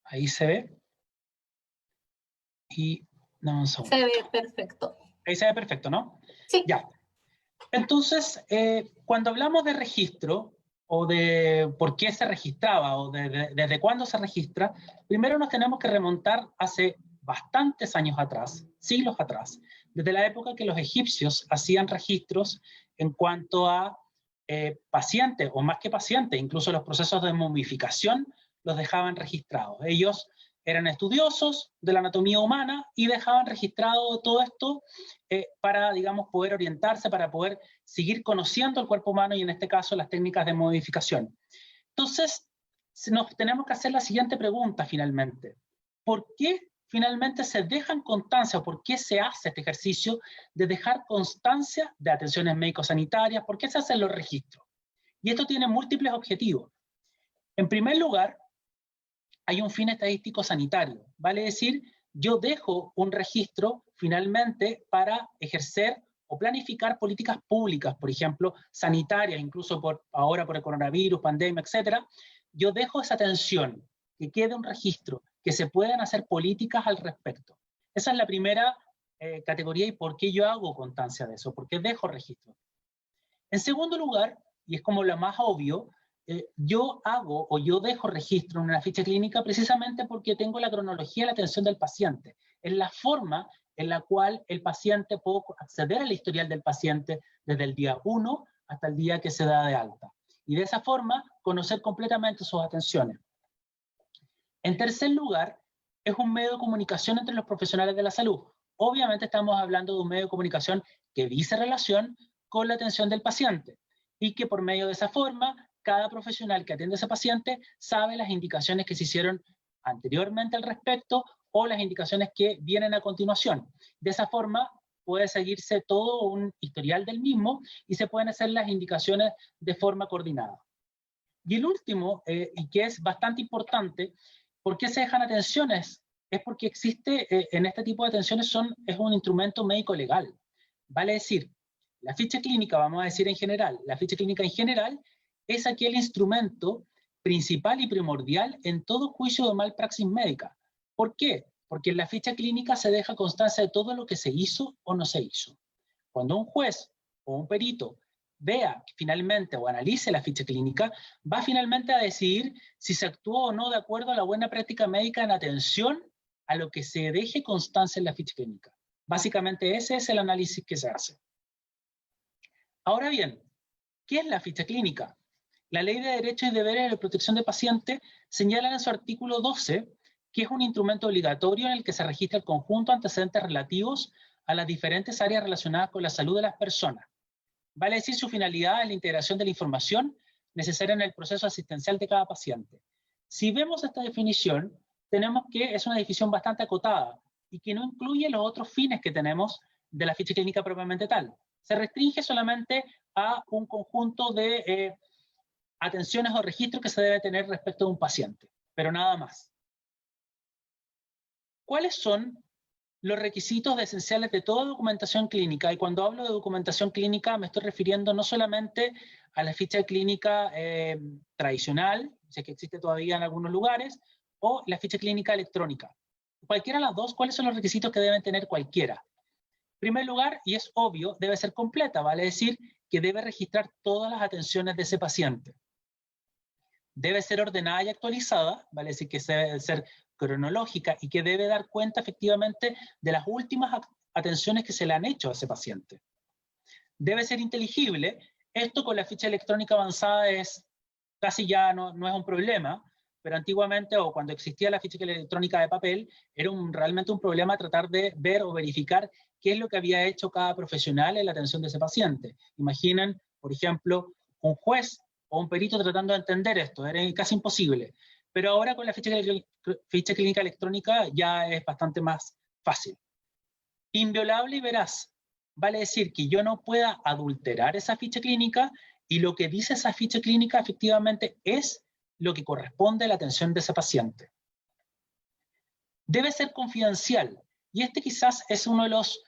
ahí se ve. y dame un segundo. Se ve perfecto. Ahí se ve perfecto, ¿no? Sí. Ya. Entonces, cuando hablamos de registro, o de por qué se registraba, o desde cuándo se registra, primero nos tenemos que remontar hace bastantes años atrás, siglos atrás, desde la época que los egipcios hacían registros en cuanto a pacientes, o más que pacientes, incluso los procesos de momificación los dejaban registrados. Ellos eran estudiosos de la anatomía humana y dejaban registrado todo esto para, digamos, poder orientarse, para poder seguir conociendo el cuerpo humano y en este caso las técnicas de modificación. Entonces, nos tenemos que hacer la siguiente pregunta finalmente. ¿Por qué finalmente se dejan constancia, o por qué se hace este ejercicio de dejar constancia de atenciones médico-sanitarias? ¿Por qué se hacen los registros? Y esto tiene múltiples objetivos. En primer lugar, hay un fin estadístico sanitario, vale decir, yo dejo un registro finalmente para ejercer o planificar políticas públicas, por ejemplo, sanitarias, incluso ahora por el coronavirus, pandemia, etcétera. Yo dejo esa atención, que quede un registro, que se puedan hacer políticas al respecto. Esa es la primera categoría y por qué yo hago constancia de eso, por qué dejo registro. En segundo lugar, y es como lo más obvio, yo hago o yo dejo registro en una ficha clínica precisamente porque tengo la cronología de la atención del paciente. Es la forma en la cual el paciente puede acceder al historial del paciente desde el día 1 hasta el día que se da de alta. Y de esa forma, conocer completamente sus atenciones. En tercer lugar, es un medio de comunicación entre los profesionales de la salud. Obviamente estamos hablando de un medio de comunicación que dice relación con la atención del paciente y que por medio de esa forma, cada profesional que atiende a ese paciente sabe las indicaciones que se hicieron anteriormente al respecto o las indicaciones que vienen a continuación. De esa forma puede seguirse todo un historial del mismo y se pueden hacer las indicaciones de forma coordinada. Y el último, y que es bastante importante, ¿por qué se dejan atenciones? Es porque existe, en este tipo de atenciones es un instrumento médico legal. Vale decir, la ficha clínica, vamos a decir en general, la ficha clínica en general es aquel instrumento principal y primordial en todo juicio de malpraxis médica. ¿Por qué? Porque en la ficha clínica se deja constancia de todo lo que se hizo o no se hizo. Cuando un juez o un perito vea finalmente o analice la ficha clínica, va finalmente a decidir si se actuó o no de acuerdo a la buena práctica médica en atención a lo que se deje constancia en la ficha clínica. Básicamente ese es el análisis que se hace. Ahora bien, ¿qué es la ficha clínica? La Ley de Derechos y Deberes de Protección del Paciente señala en su artículo 12 que es un instrumento obligatorio en el que se registra el conjunto de antecedentes relativos a las diferentes áreas relacionadas con la salud de las personas. Vale decir, su finalidad es la integración de la información necesaria en el proceso asistencial de cada paciente. Si vemos esta definición, tenemos que es una definición bastante acotada y que no incluye los otros fines que tenemos de la ficha clínica propiamente tal. Se restringe solamente a un conjunto de atenciones o registros que se debe tener respecto a un paciente, pero nada más. ¿Cuáles son los requisitos esenciales de toda documentación clínica? Y cuando hablo de documentación clínica me estoy refiriendo no solamente a la ficha clínica tradicional, si es que existe todavía en algunos lugares, o la ficha clínica electrónica. Cualquiera de las dos, ¿cuáles son los requisitos que deben tener cualquiera? En primer lugar, y es obvio, debe ser completa, vale decir que debe registrar todas las atenciones de ese paciente. Debe ser ordenada y actualizada, vale decir que debe ser cronológica y que debe dar cuenta efectivamente de las últimas atenciones que se le han hecho a ese paciente. Debe ser inteligible. Esto con la ficha electrónica avanzada es casi ya no es un problema, pero antiguamente o cuando existía la ficha electrónica de papel era realmente un problema tratar de ver o verificar qué es lo que había hecho cada profesional en la atención de ese paciente. Imaginen, por ejemplo, un juez o un perito tratando de entender esto, era casi imposible. Pero ahora con la ficha clínica electrónica ya es bastante más fácil. Inviolable y veraz. Vale decir que yo no pueda adulterar esa ficha clínica y lo que dice esa ficha clínica efectivamente es lo que corresponde a la atención de ese paciente. Debe ser confidencial. Y este quizás es uno de los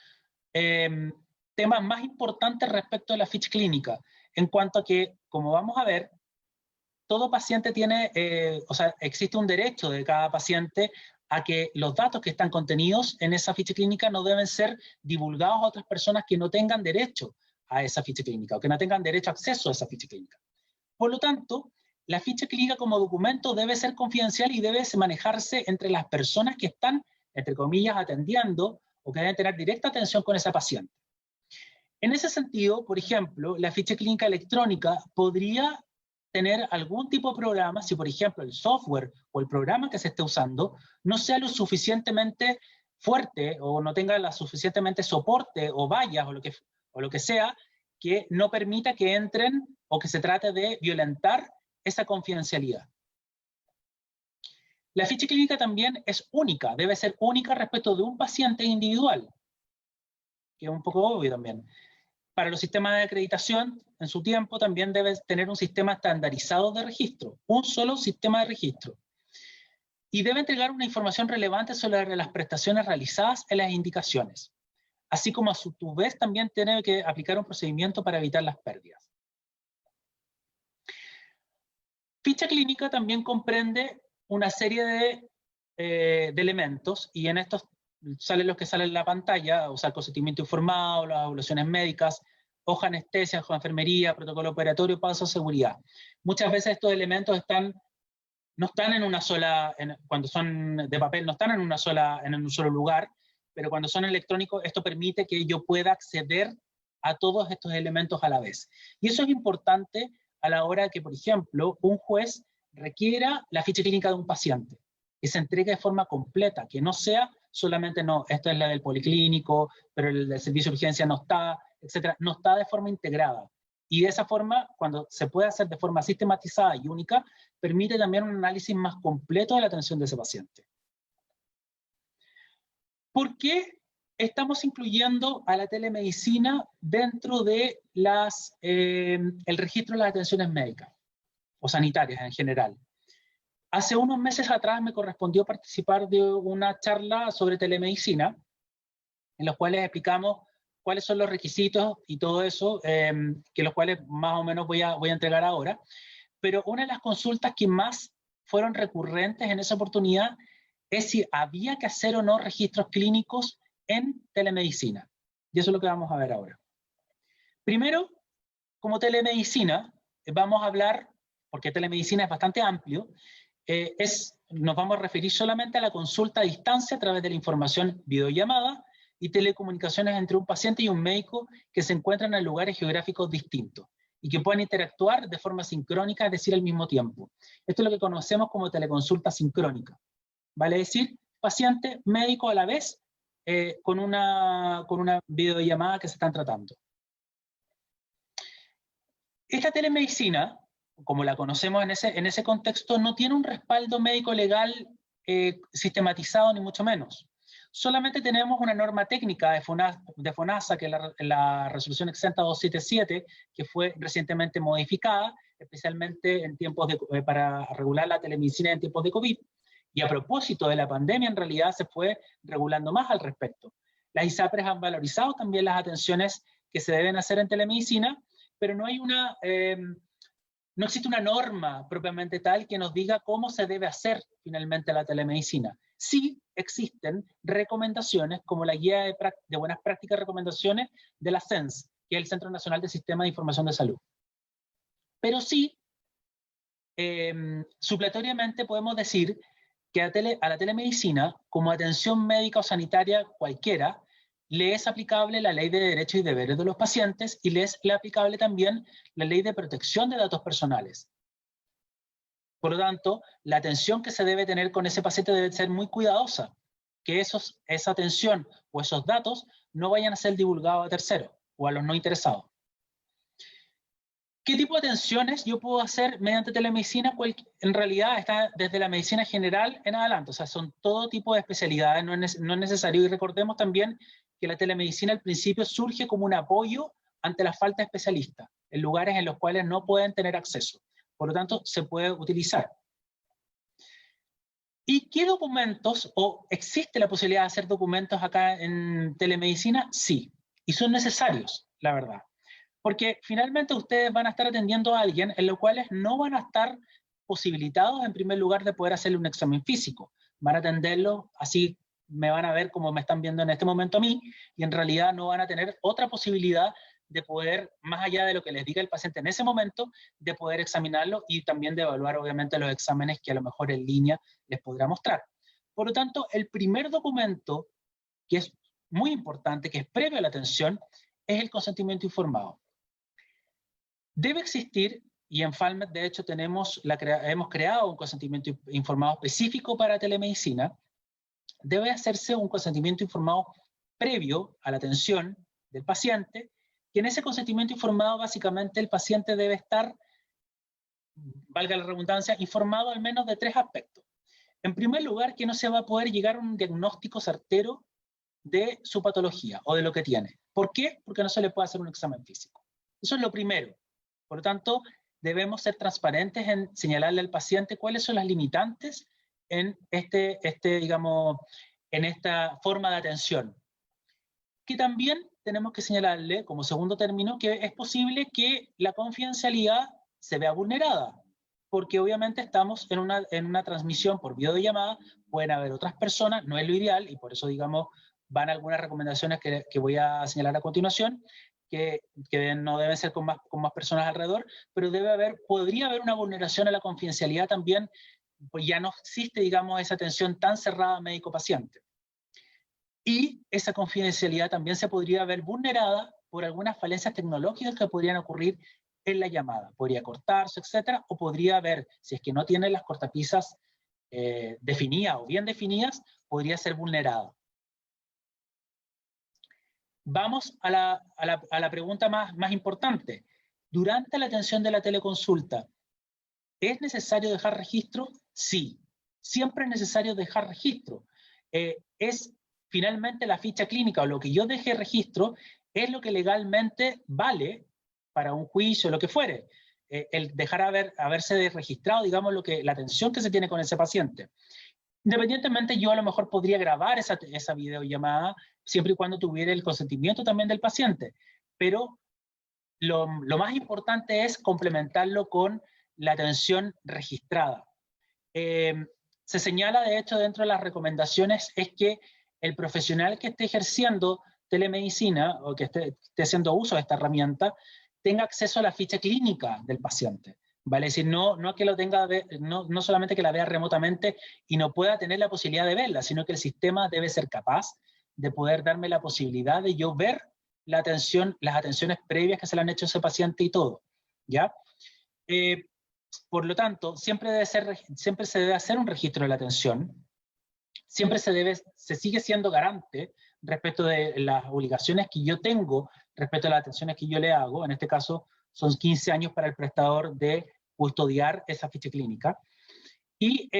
temas más importantes respecto a la ficha clínica, en cuanto a que, como vamos a ver, todo paciente tiene, existe un derecho de cada paciente a que los datos que están contenidos en esa ficha clínica no deben ser divulgados a otras personas que no tengan derecho a esa ficha clínica o que no tengan derecho a acceso a esa ficha clínica. Por lo tanto, la ficha clínica como documento debe ser confidencial y debe manejarse entre las personas que están, entre comillas, atendiendo o que deben tener directa atención con esa paciente. En ese sentido, por ejemplo, la ficha clínica electrónica podría tener algún tipo de programa si, por ejemplo, el software o el programa que se esté usando no sea lo suficientemente fuerte o no tenga la suficientemente soporte o vallas o lo que sea que no permita que entren o que se trate de violentar esa confidencialidad. La ficha clínica también es única, debe ser única respecto de un paciente individual, que es un poco obvio también. Para los sistemas de acreditación, en su tiempo también debe tener un sistema estandarizado de registro, un solo sistema de registro. Y debe entregar una información relevante sobre las prestaciones realizadas en las indicaciones, así como a su vez también tiene que aplicar un procedimiento para evitar las pérdidas. Ficha clínica también comprende una serie de elementos, y en estos salen los que salen en la pantalla, o sea, el consentimiento informado, las evaluaciones médicas, hoja anestesia, hoja de enfermería, protocolo operatorio, paso de seguridad. Muchas veces estos elementos no están en una sola, cuando son de papel, no están en un solo lugar, pero cuando son electrónicos, esto permite que yo pueda acceder a todos estos elementos a la vez. Y eso es importante a la hora que, por ejemplo, un juez requiera la ficha clínica de un paciente, que se entregue de forma completa, que no sea solamente, no, esta es la del policlínico, pero el del servicio de urgencia no está, etc. No está de forma integrada. Y de esa forma, cuando se puede hacer de forma sistematizada y única, permite también un análisis más completo de la atención de ese paciente. ¿Por qué estamos incluyendo a la telemedicina dentro de el registro de las atenciones médicas o sanitarias en general? Hace unos meses atrás me correspondió participar de una charla sobre telemedicina, en los cuales explicamos cuáles son los requisitos y todo eso, que los cuales más o menos voy a entregar ahora. Pero una de las consultas que más fueron recurrentes en esa oportunidad es si había que hacer o no registros clínicos en telemedicina. Y eso es lo que vamos a ver ahora. Primero, como telemedicina, vamos a hablar, porque telemedicina es bastante amplio, nos vamos a referir solamente a la consulta a distancia a través de la información videollamada y telecomunicaciones entre un paciente y un médico que se encuentran en lugares geográficos distintos y que pueden interactuar de forma sincrónica, es decir, al mismo tiempo. Esto es lo que conocemos como teleconsulta sincrónica. Vale decir, paciente, médico a la vez, con una videollamada que se están tratando. Esta telemedicina, como la conocemos en ese contexto, no tiene un respaldo médico legal sistematizado, ni mucho menos. Solamente tenemos una norma técnica de FONASA, que es la resolución exenta 277, que fue recientemente modificada, especialmente en tiempos para regular la telemedicina en tiempos de COVID. Y a propósito de la pandemia, en realidad se fue regulando más al respecto. Las ISAPRES han valorizado también las atenciones que se deben hacer en telemedicina, pero no hay no existe una norma propiamente tal que nos diga cómo se debe hacer finalmente la telemedicina. Sí existen recomendaciones como la Guía de Buenas Prácticas y Recomendaciones de la CENS, que es el Centro Nacional de Sistema de Información de Salud. Pero sí, supletoriamente podemos decir que a la telemedicina, como atención médica o sanitaria cualquiera, le es aplicable la Ley de Derechos y Deberes de los Pacientes y le es aplicable también la Ley de Protección de Datos Personales. Por lo tanto, la atención que se debe tener con ese paciente debe ser muy cuidadosa, que esa atención o esos datos no vayan a ser divulgados a terceros o a los no interesados. ¿Qué tipo de atenciones yo puedo hacer mediante telemedicina? En realidad está desde la medicina general en adelante, o sea, son todo tipo de especialidades, no es necesario. Y recordemos también que la telemedicina al principio surge como un apoyo ante la falta de especialistas, en lugares en los cuales no pueden tener acceso. Por lo tanto, se puede utilizar. ¿Y qué documentos, o existe la posibilidad de hacer documentos acá en telemedicina? Sí, y son necesarios, la verdad. Porque finalmente ustedes van a estar atendiendo a alguien en los cuales no van a estar posibilitados, en primer lugar, de poder hacerle un examen físico. van a atenderlo, así me van a ver como me están viendo en este momento a mí, y en realidad no van a tener otra posibilidad de poder, más allá de lo que les diga el paciente en ese momento, de poder examinarlo y también de evaluar obviamente los exámenes que a lo mejor en línea les podrá mostrar. Por lo tanto, el primer documento, que es muy importante, que es previo a la atención, es el consentimiento informado. Debe existir, y en Falmet de hecho hemos creado un consentimiento informado específico para telemedicina. Debe hacerse un consentimiento informado previo a la atención del paciente, que en ese consentimiento informado básicamente el paciente debe estar, valga la redundancia, informado al menos de 3 aspectos. En primer lugar, que no se va a poder llegar a un diagnóstico certero de su patología o de lo que tiene. ¿Por qué? Porque no se le puede hacer un examen físico. Eso es lo primero. Por lo tanto, debemos ser transparentes en señalarle al paciente cuáles son las limitantes en digamos, en esta forma de atención. Que también tenemos que señalarle, como segundo término, que es posible que la confidencialidad se vea vulnerada, porque obviamente estamos en una transmisión por videollamada, pueden haber otras personas, no es lo ideal, y por eso, digamos, van algunas recomendaciones que voy a señalar a continuación, que no deben ser con más personas alrededor, pero podría haber una vulneración a la confidencialidad también, pues ya no existe, digamos, esa atención tan cerrada médico-paciente. Y esa confidencialidad también se podría ver vulnerada por algunas falencias tecnológicas que podrían ocurrir en la llamada. Podría cortarse, etcétera, o podría haber, si es que no tiene las cortapisas definidas o bien definidas, podría ser vulnerada. Vamos a la pregunta más importante. Durante la atención de la teleconsulta, ¿es necesario dejar registro? Sí, siempre es necesario dejar registro. Finalmente la ficha clínica o lo que yo deje registro es lo que legalmente vale para un juicio o lo que fuere. El dejar haberse registrado, digamos, la atención que se tiene con ese paciente. Independientemente, yo a lo mejor podría grabar esa videollamada siempre y cuando tuviera el consentimiento también del paciente. Pero lo más importante es complementarlo con la atención registrada. Se señala, de hecho, dentro de las recomendaciones, es que el profesional que esté ejerciendo telemedicina o que esté haciendo uso de esta herramienta tenga acceso a la ficha clínica del paciente. ¿Vale? Es decir, no que lo tenga, no solamente que la vea remotamente y no pueda tener la posibilidad de verla, sino que el sistema debe ser capaz de poder darme la posibilidad de yo ver las atenciones previas que se le han hecho a ese paciente y todo. ¿Ya? Por lo tanto, siempre se debe hacer un registro de la atención, siempre se sigue siendo garante respecto de las obligaciones que yo tengo respecto a las atenciones que yo le hago. En este caso, son 15 años para el prestador de custodiar esa ficha clínica. Y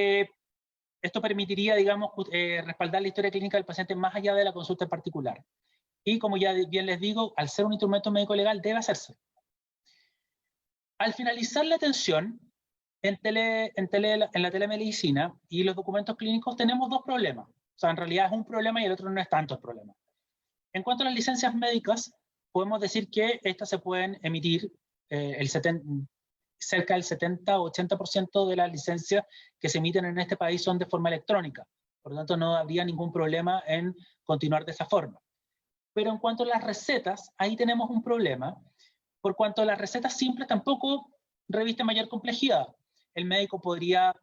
esto permitiría, digamos, respaldar la historia clínica del paciente más allá de la consulta en particular. Y como ya bien les digo, al ser un instrumento médico legal, debe hacerse. Al finalizar la atención, en la telemedicina y los documentos clínicos tenemos 2 problemas. O sea, en realidad es un problema y el otro no es tanto el problema. En cuanto a las licencias médicas, podemos decir que estas se pueden emitir cerca del 70 o 80% de las licencias que se emiten en este país son de forma electrónica. Por lo tanto, no habría ningún problema en continuar de esa forma. Pero en cuanto a las recetas, ahí tenemos un problema, por cuanto las recetas simples tampoco revisten mayor complejidad. El médico podría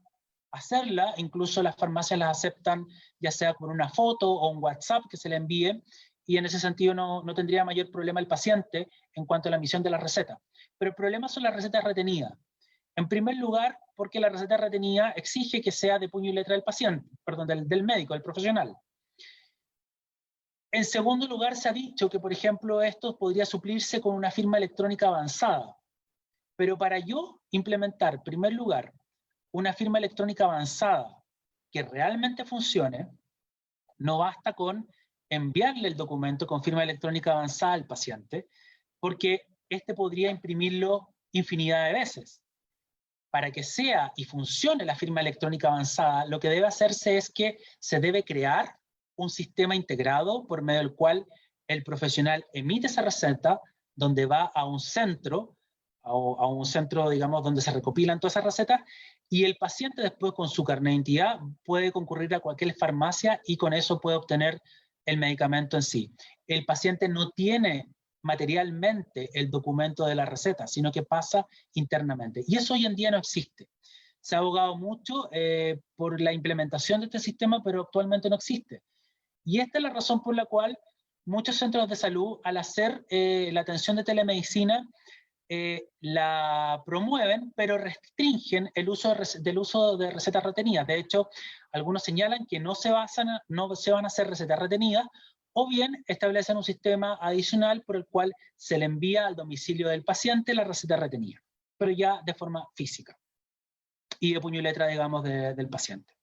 hacerla, incluso las farmacias las aceptan ya sea con una foto o un WhatsApp que se le envíe, y en ese sentido no tendría mayor problema el paciente en cuanto a la emisión de la receta. Pero el problema son las recetas retenidas. En primer lugar, porque la receta retenida exige que sea de puño y letra del paciente, perdón, del médico, del profesional. En segundo lugar, se ha dicho que, por ejemplo, esto podría suplirse con una firma electrónica avanzada. Pero para yo implementar, en primer lugar, una firma electrónica avanzada que realmente funcione, no basta con enviarle el documento con firma electrónica avanzada al paciente, porque este podría imprimirlo infinidad de veces. Para que sea y funcione la firma electrónica avanzada, lo que debe hacerse es que se debe crear un sistema integrado por medio del cual el profesional emite esa receta, donde va a un centro, digamos, donde se recopilan todas esas recetas, Y el paciente después con su carnet de identidad puede concurrir a cualquier farmacia y con eso puede obtener el medicamento en sí. El paciente no tiene materialmente el documento de la receta, sino que pasa internamente. Y eso hoy en día no existe. Se ha abogado mucho por la implementación de este sistema, pero actualmente no existe. Y esta es la razón por la cual muchos centros de salud, al hacer la atención de telemedicina, la promueven, pero restringen el uso del uso de recetas retenidas. De hecho, algunos señalan que no se van a hacer recetas retenidas, o bien establecen un sistema adicional por el cual se le envía al domicilio del paciente la receta retenida, pero ya de forma física y de puño y letra, digamos, del paciente.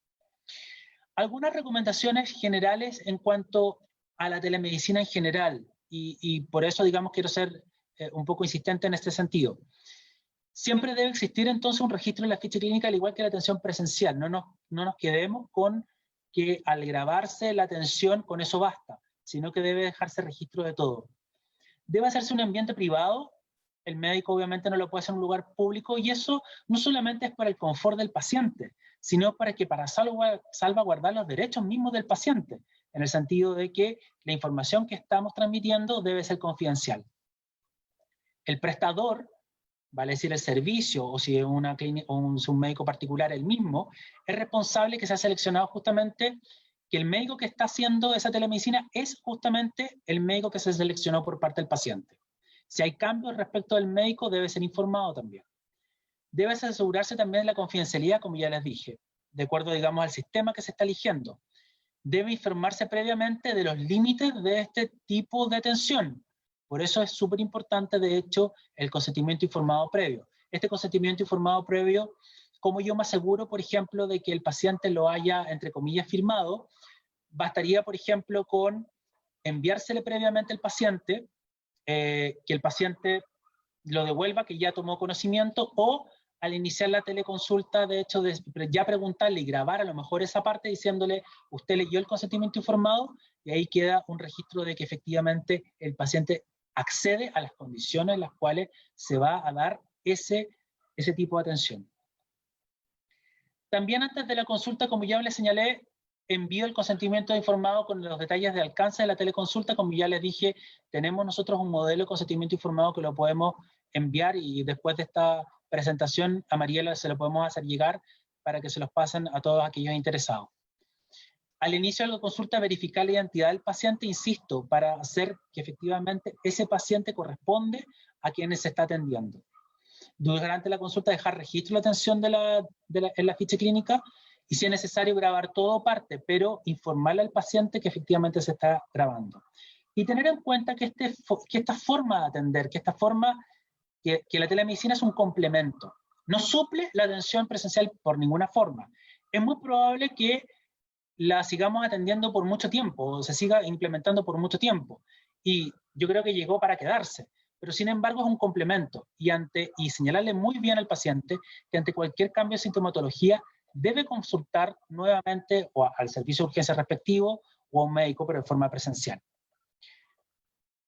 Algunas recomendaciones generales en cuanto a la telemedicina en general, y por eso, digamos, quiero ser un poco insistente en este sentido. Siempre debe existir entonces un registro en la ficha clínica, al igual que la atención presencial. No nos quedemos con que al grabarse la atención con eso basta, sino que debe dejarse registro de todo. Debe hacerse un ambiente privado. El médico obviamente no lo puede hacer en un lugar público, y eso no solamente es para el confort del paciente, sino para salvaguardar los derechos mismos del paciente, en el sentido de que la información que estamos transmitiendo debe ser confidencial. El prestador, vale decir el servicio, o si es una clínica o un médico particular el mismo, es responsable que se ha seleccionado justamente que el médico que está haciendo esa telemedicina es justamente el médico que se seleccionó por parte del paciente. Si hay cambios respecto del médico, debe ser informado también. Debe asegurarse también de la confidencialidad, como ya les dije, de acuerdo, digamos, al sistema que se está eligiendo. Debe informarse previamente de los límites de este tipo de atención. Por eso es súper importante, de hecho, el consentimiento informado previo. Este consentimiento informado previo, como yo me aseguro, por ejemplo, de que el paciente lo haya, entre comillas, firmado, bastaría, por ejemplo, con enviársele previamente al paciente, que el paciente lo devuelva, que ya tomó conocimiento, o al iniciar la teleconsulta, de hecho, ya preguntarle y grabar a lo mejor esa parte diciéndole, usted leyó el consentimiento informado, y ahí queda un registro de que efectivamente el paciente accede a las condiciones en las cuales se va a dar ese tipo de atención. También antes de la consulta, como ya les señalé, envío el consentimiento informado con los detalles de alcance de la teleconsulta. Como ya les dije, tenemos nosotros un modelo de consentimiento informado que lo podemos enviar, y después de esta presentación a Mariela se lo podemos hacer llegar para que se los pasen a todos aquellos interesados. Al inicio de la consulta, verificar la identidad del paciente, insisto, para hacer que efectivamente ese paciente corresponde a quienes se está atendiendo. Durante la consulta, dejar registro de la atención en la ficha clínica, y si es necesario grabar todo o parte, pero informarle al paciente que efectivamente se está grabando. Y tener en cuenta que esta forma de atender, que la telemedicina es un complemento, no suple la atención presencial por ninguna forma. Es muy probable que la sigamos atendiendo por mucho tiempo, o se siga implementando por mucho tiempo, y yo creo que llegó para quedarse, pero sin embargo es un complemento, y señalarle muy bien al paciente que ante cualquier cambio de sintomatología debe consultar nuevamente o al servicio de urgencia respectivo o a un médico, pero de forma presencial.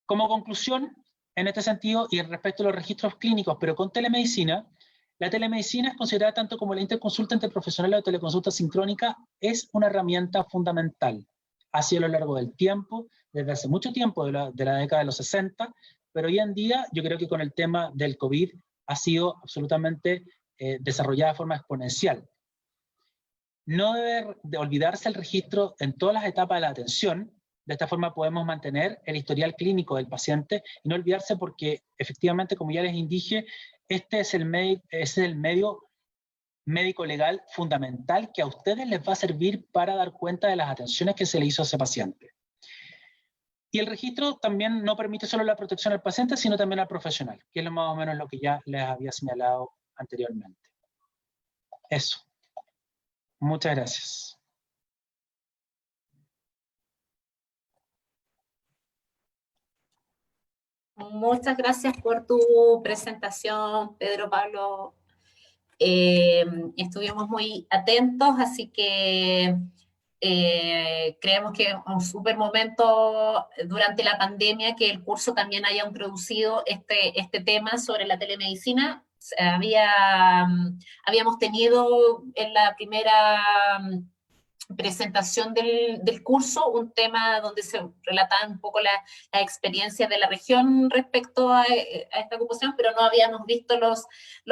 Como conclusión, en este sentido, y respecto a los registros clínicos, pero con telemedicina, la telemedicina es considerada tanto como la interconsulta entre profesionales o teleconsulta sincrónica, es una herramienta fundamental. Ha sido a lo largo del tiempo, desde hace mucho tiempo, de la década de los 60, pero hoy en día yo creo que con el tema del COVID ha sido absolutamente desarrollada de forma exponencial. No debe de olvidarse el registro en todas las etapas de la atención. De esta forma podemos mantener el historial clínico del paciente y no olvidarse, porque efectivamente, como ya les indiqué, este es el medio médico legal fundamental que a ustedes les va a servir para dar cuenta de las atenciones que se le hizo a ese paciente. Y el registro también no permite solo la protección al paciente, sino también al profesional, que es más o menos lo que ya les había señalado anteriormente. Eso. Muchas gracias. Muchas gracias por tu presentación, Pedro Pablo. Estuvimos muy atentos, así que creemos que es un súper momento durante la pandemia que el curso también haya introducido este tema sobre la telemedicina. habíamos tenido en la primera presentación del curso un tema donde se relataban un poco la experiencia de la región respecto a esta ocupación, pero no habíamos visto los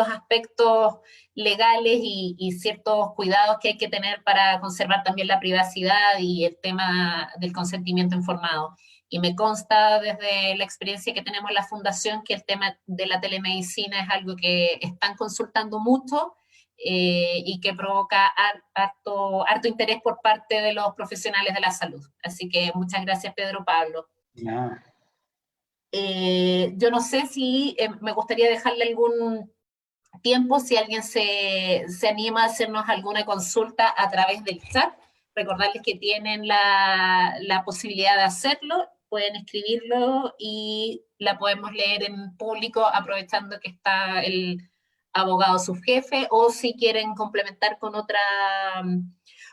aspectos legales y ciertos cuidados que hay que tener para conservar también la privacidad y el tema del consentimiento informado. Y me consta desde la experiencia que tenemos en la Fundación que el tema de la telemedicina es algo que están consultando mucho, y que provoca harto interés por parte de los profesionales de la salud. Así que muchas gracias, Pedro Pablo. No. Yo no sé si me gustaría dejarle algún tiempo, si alguien se anima a hacernos alguna consulta a través del chat. Recordarles que tienen la posibilidad de hacerlo, pueden escribirlo y la podemos leer en público aprovechando que está el abogado subjefe, o si quieren complementar con otra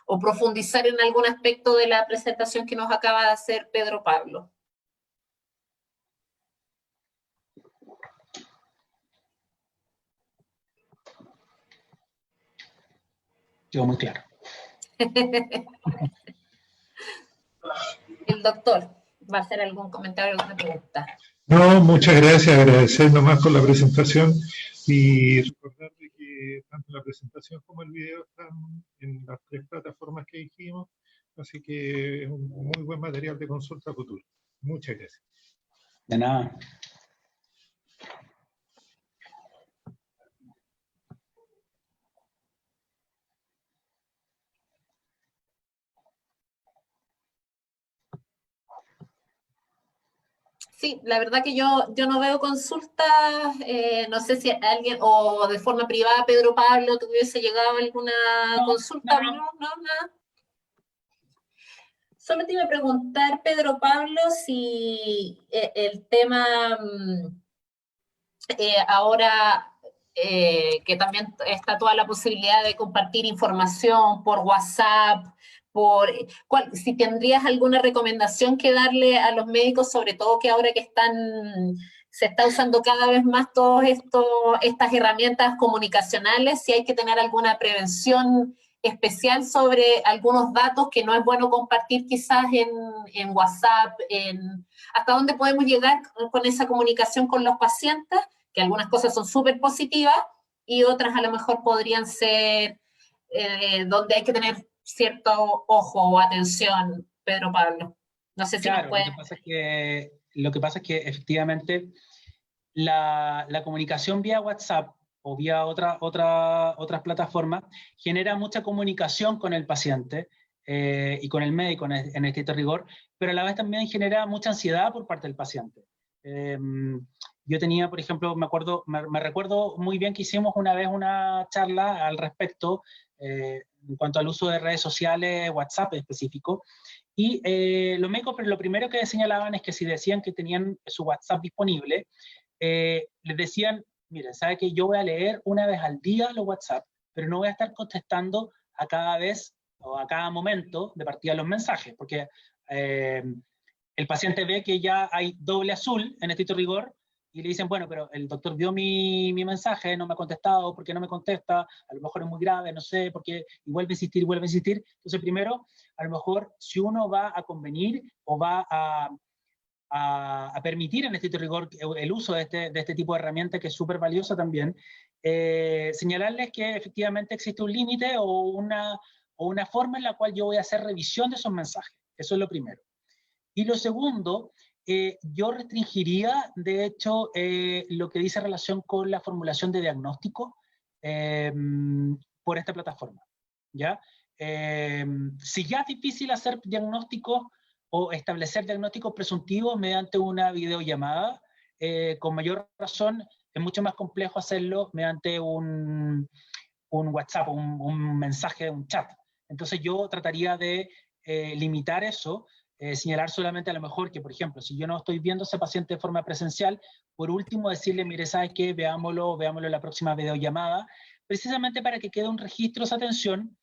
o profundizar en algún aspecto de la presentación que nos acaba de hacer Pedro Pablo. Quedó muy claro. El doctor va a hacer algún comentario, alguna pregunta. No, muchas gracias, agradecer nomás por la presentación y recordarle que tanto la presentación como el video están en las 3 plataformas que dijimos, así que es un muy buen material de consulta futuro. Muchas gracias. De nada. Sí, la verdad que yo no veo consultas, no sé si alguien, o de forma privada, Pedro Pablo, te hubiese llegado alguna consulta. No, nada. Solo te iba a preguntar, Pedro Pablo, si el tema ahora que también está toda la posibilidad de compartir información por WhatsApp, si tendrías alguna recomendación que darle a los médicos, sobre todo que ahora que se está usando cada vez más todas estas herramientas comunicacionales, si hay que tener alguna prevención especial sobre algunos datos que no es bueno compartir quizás en WhatsApp, hasta dónde podemos llegar con esa comunicación con los pacientes, que algunas cosas son súper positivas y otras a lo mejor podrían ser donde hay que tener cierto ojo o atención, Pedro Pablo. No sé si nos puede... Lo que pasa es que efectivamente la comunicación vía WhatsApp o vía otras plataformas genera mucha comunicación con el paciente y con el médico en estricto rigor, pero a la vez también genera mucha ansiedad por parte del paciente. Yo tenía, por ejemplo, me recuerdo muy bien que hicimos una vez una charla al respecto en cuanto al uso de redes sociales, WhatsApp específico, y los médicos lo primero que señalaban es que si decían que tenían su WhatsApp disponible, les decían, miren, ¿sabe que yo voy a leer una vez al día los WhatsApp, pero no voy a estar contestando a cada vez o a cada momento de partida los mensajes, porque el paciente ve que ya hay doble azul en estricto rigor y le dicen, bueno, pero el doctor vio mi mensaje, no me ha contestado, ¿por qué no me contesta? A lo mejor es muy grave, no sé, porque y vuelve a insistir, vuelve a insistir. Entonces, primero, a lo mejor si uno va a convenir o va a permitir en estricto rigor el uso de este tipo de herramienta que es súper valiosa también, señalarles que efectivamente existe un límite o una forma en la cual yo voy a hacer revisión de esos mensajes. Eso es lo primero. Y lo segundo, yo restringiría, de hecho, lo que dice relación con la formulación de diagnóstico por esta plataforma, ¿ya? Si ya es difícil hacer diagnósticos o establecer diagnósticos presuntivos mediante una videollamada, con mayor razón es mucho más complejo hacerlo mediante un WhatsApp, un mensaje, un chat. Entonces yo trataría de limitar eso, señalar solamente a lo mejor que, por ejemplo, si yo no estoy viendo a ese paciente de forma presencial, por último decirle, mire, ¿sabes qué? Veámoslo en la próxima videollamada, precisamente para que quede un registro de esa atención,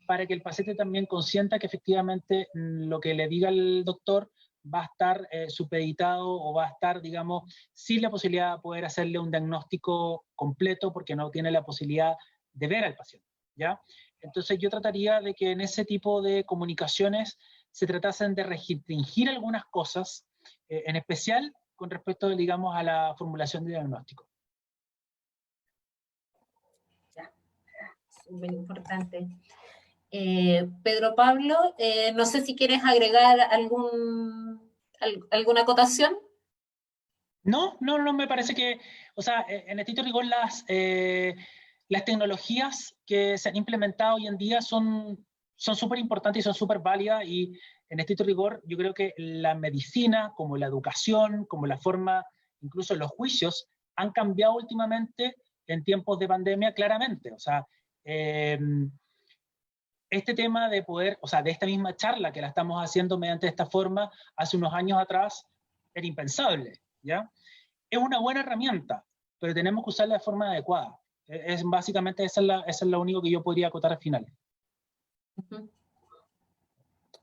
para que el paciente también consienta que efectivamente lo que le diga el doctor va a estar supeditado o va a estar, digamos, sin la posibilidad de poder hacerle un diagnóstico completo porque no tiene la posibilidad de ver al paciente, ¿ya? Entonces yo trataría de que en ese tipo de comunicaciones se tratasen de restringir algunas cosas, en especial con respecto, digamos, a la formulación de diagnóstico. Muy importante. Pedro Pablo, no sé si quieres agregar alguna acotación. No, me parece que, o sea, en estricto rigor las tecnologías que se han implementado hoy en día son súper importantes y son súper válidas, y en estricto rigor yo creo que la medicina, como la educación, como la forma, incluso los juicios, han cambiado últimamente en tiempos de pandemia claramente. O sea, este tema de poder, o sea, de esta misma charla que la estamos haciendo mediante esta forma, hace unos años atrás era impensable, ¿ya? Es una buena herramienta, pero tenemos que usarla de forma adecuada. Básicamente eso es lo único que yo podría acotar al final.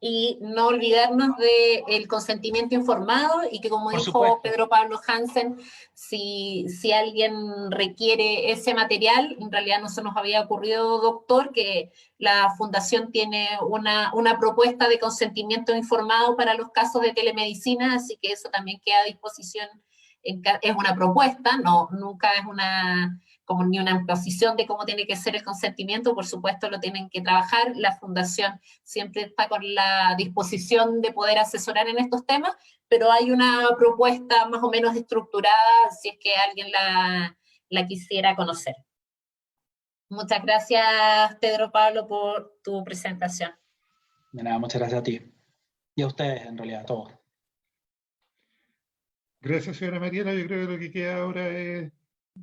Y no olvidarnos del consentimiento informado, y que, como Por dijo supuesto. Pedro Pablo Hansen, si alguien requiere ese material, en realidad no se nos había ocurrido, doctor, que la Fundación tiene una propuesta de consentimiento informado para los casos de telemedicina, así que eso también queda a disposición. Es una propuesta, nunca es como ni una imposición de cómo tiene que ser el consentimiento. Por supuesto lo tienen que trabajar. La Fundación siempre está con la disposición de poder asesorar en estos temas, pero hay una propuesta más o menos estructurada si es que alguien la quisiera conocer. Muchas gracias, Pedro Pablo, por tu presentación. De nada, muchas gracias a ti. Y a ustedes, en realidad, a todos. Gracias, señora Mariela. Yo creo que lo que queda ahora es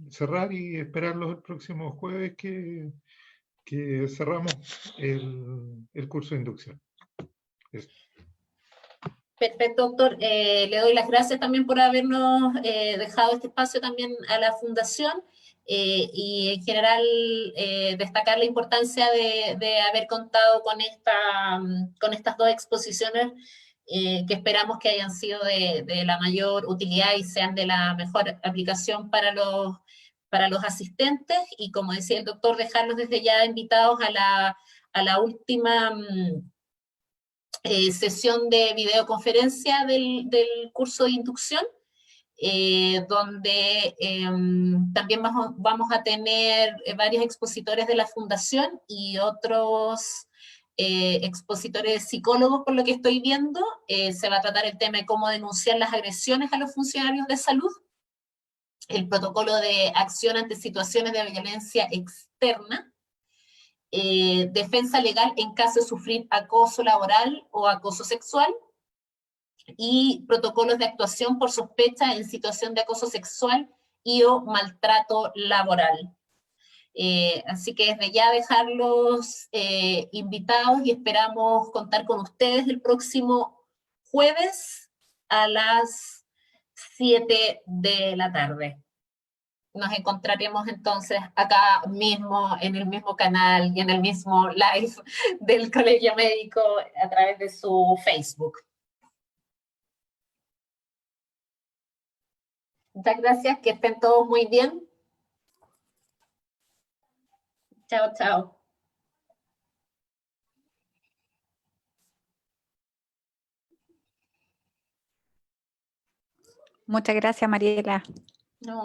cerrar y esperarlos el próximo jueves que cerramos el curso de inducción. Eso. Perfecto, doctor. Le doy las gracias también por habernos dejado este espacio también a la Fundación, y en general destacar la importancia de haber contado con estas dos exposiciones, que esperamos que hayan sido de la mayor utilidad y sean de la mejor aplicación para los asistentes. Y como decía el doctor, dejarlos desde ya invitados a la última sesión de videoconferencia del curso de inducción, donde también vamos a tener varios expositores de la Fundación y otros expositores psicólogos, por lo que estoy viendo. Se va a tratar el tema de cómo denunciar las agresiones a los funcionarios de salud, el protocolo de acción ante situaciones de violencia externa, defensa legal en caso de sufrir acoso laboral o acoso sexual, y protocolos de actuación por sospecha en situación de acoso sexual y o maltrato laboral. Así que desde ya dejarlos invitados, y esperamos contar con ustedes el próximo jueves a las 7 de la tarde. Nos encontraremos entonces acá mismo, en el mismo canal y en el mismo live del Colegio Médico a través de su Facebook. Muchas gracias, que estén todos muy bien. Chao, chao. Muchas gracias, Mariela.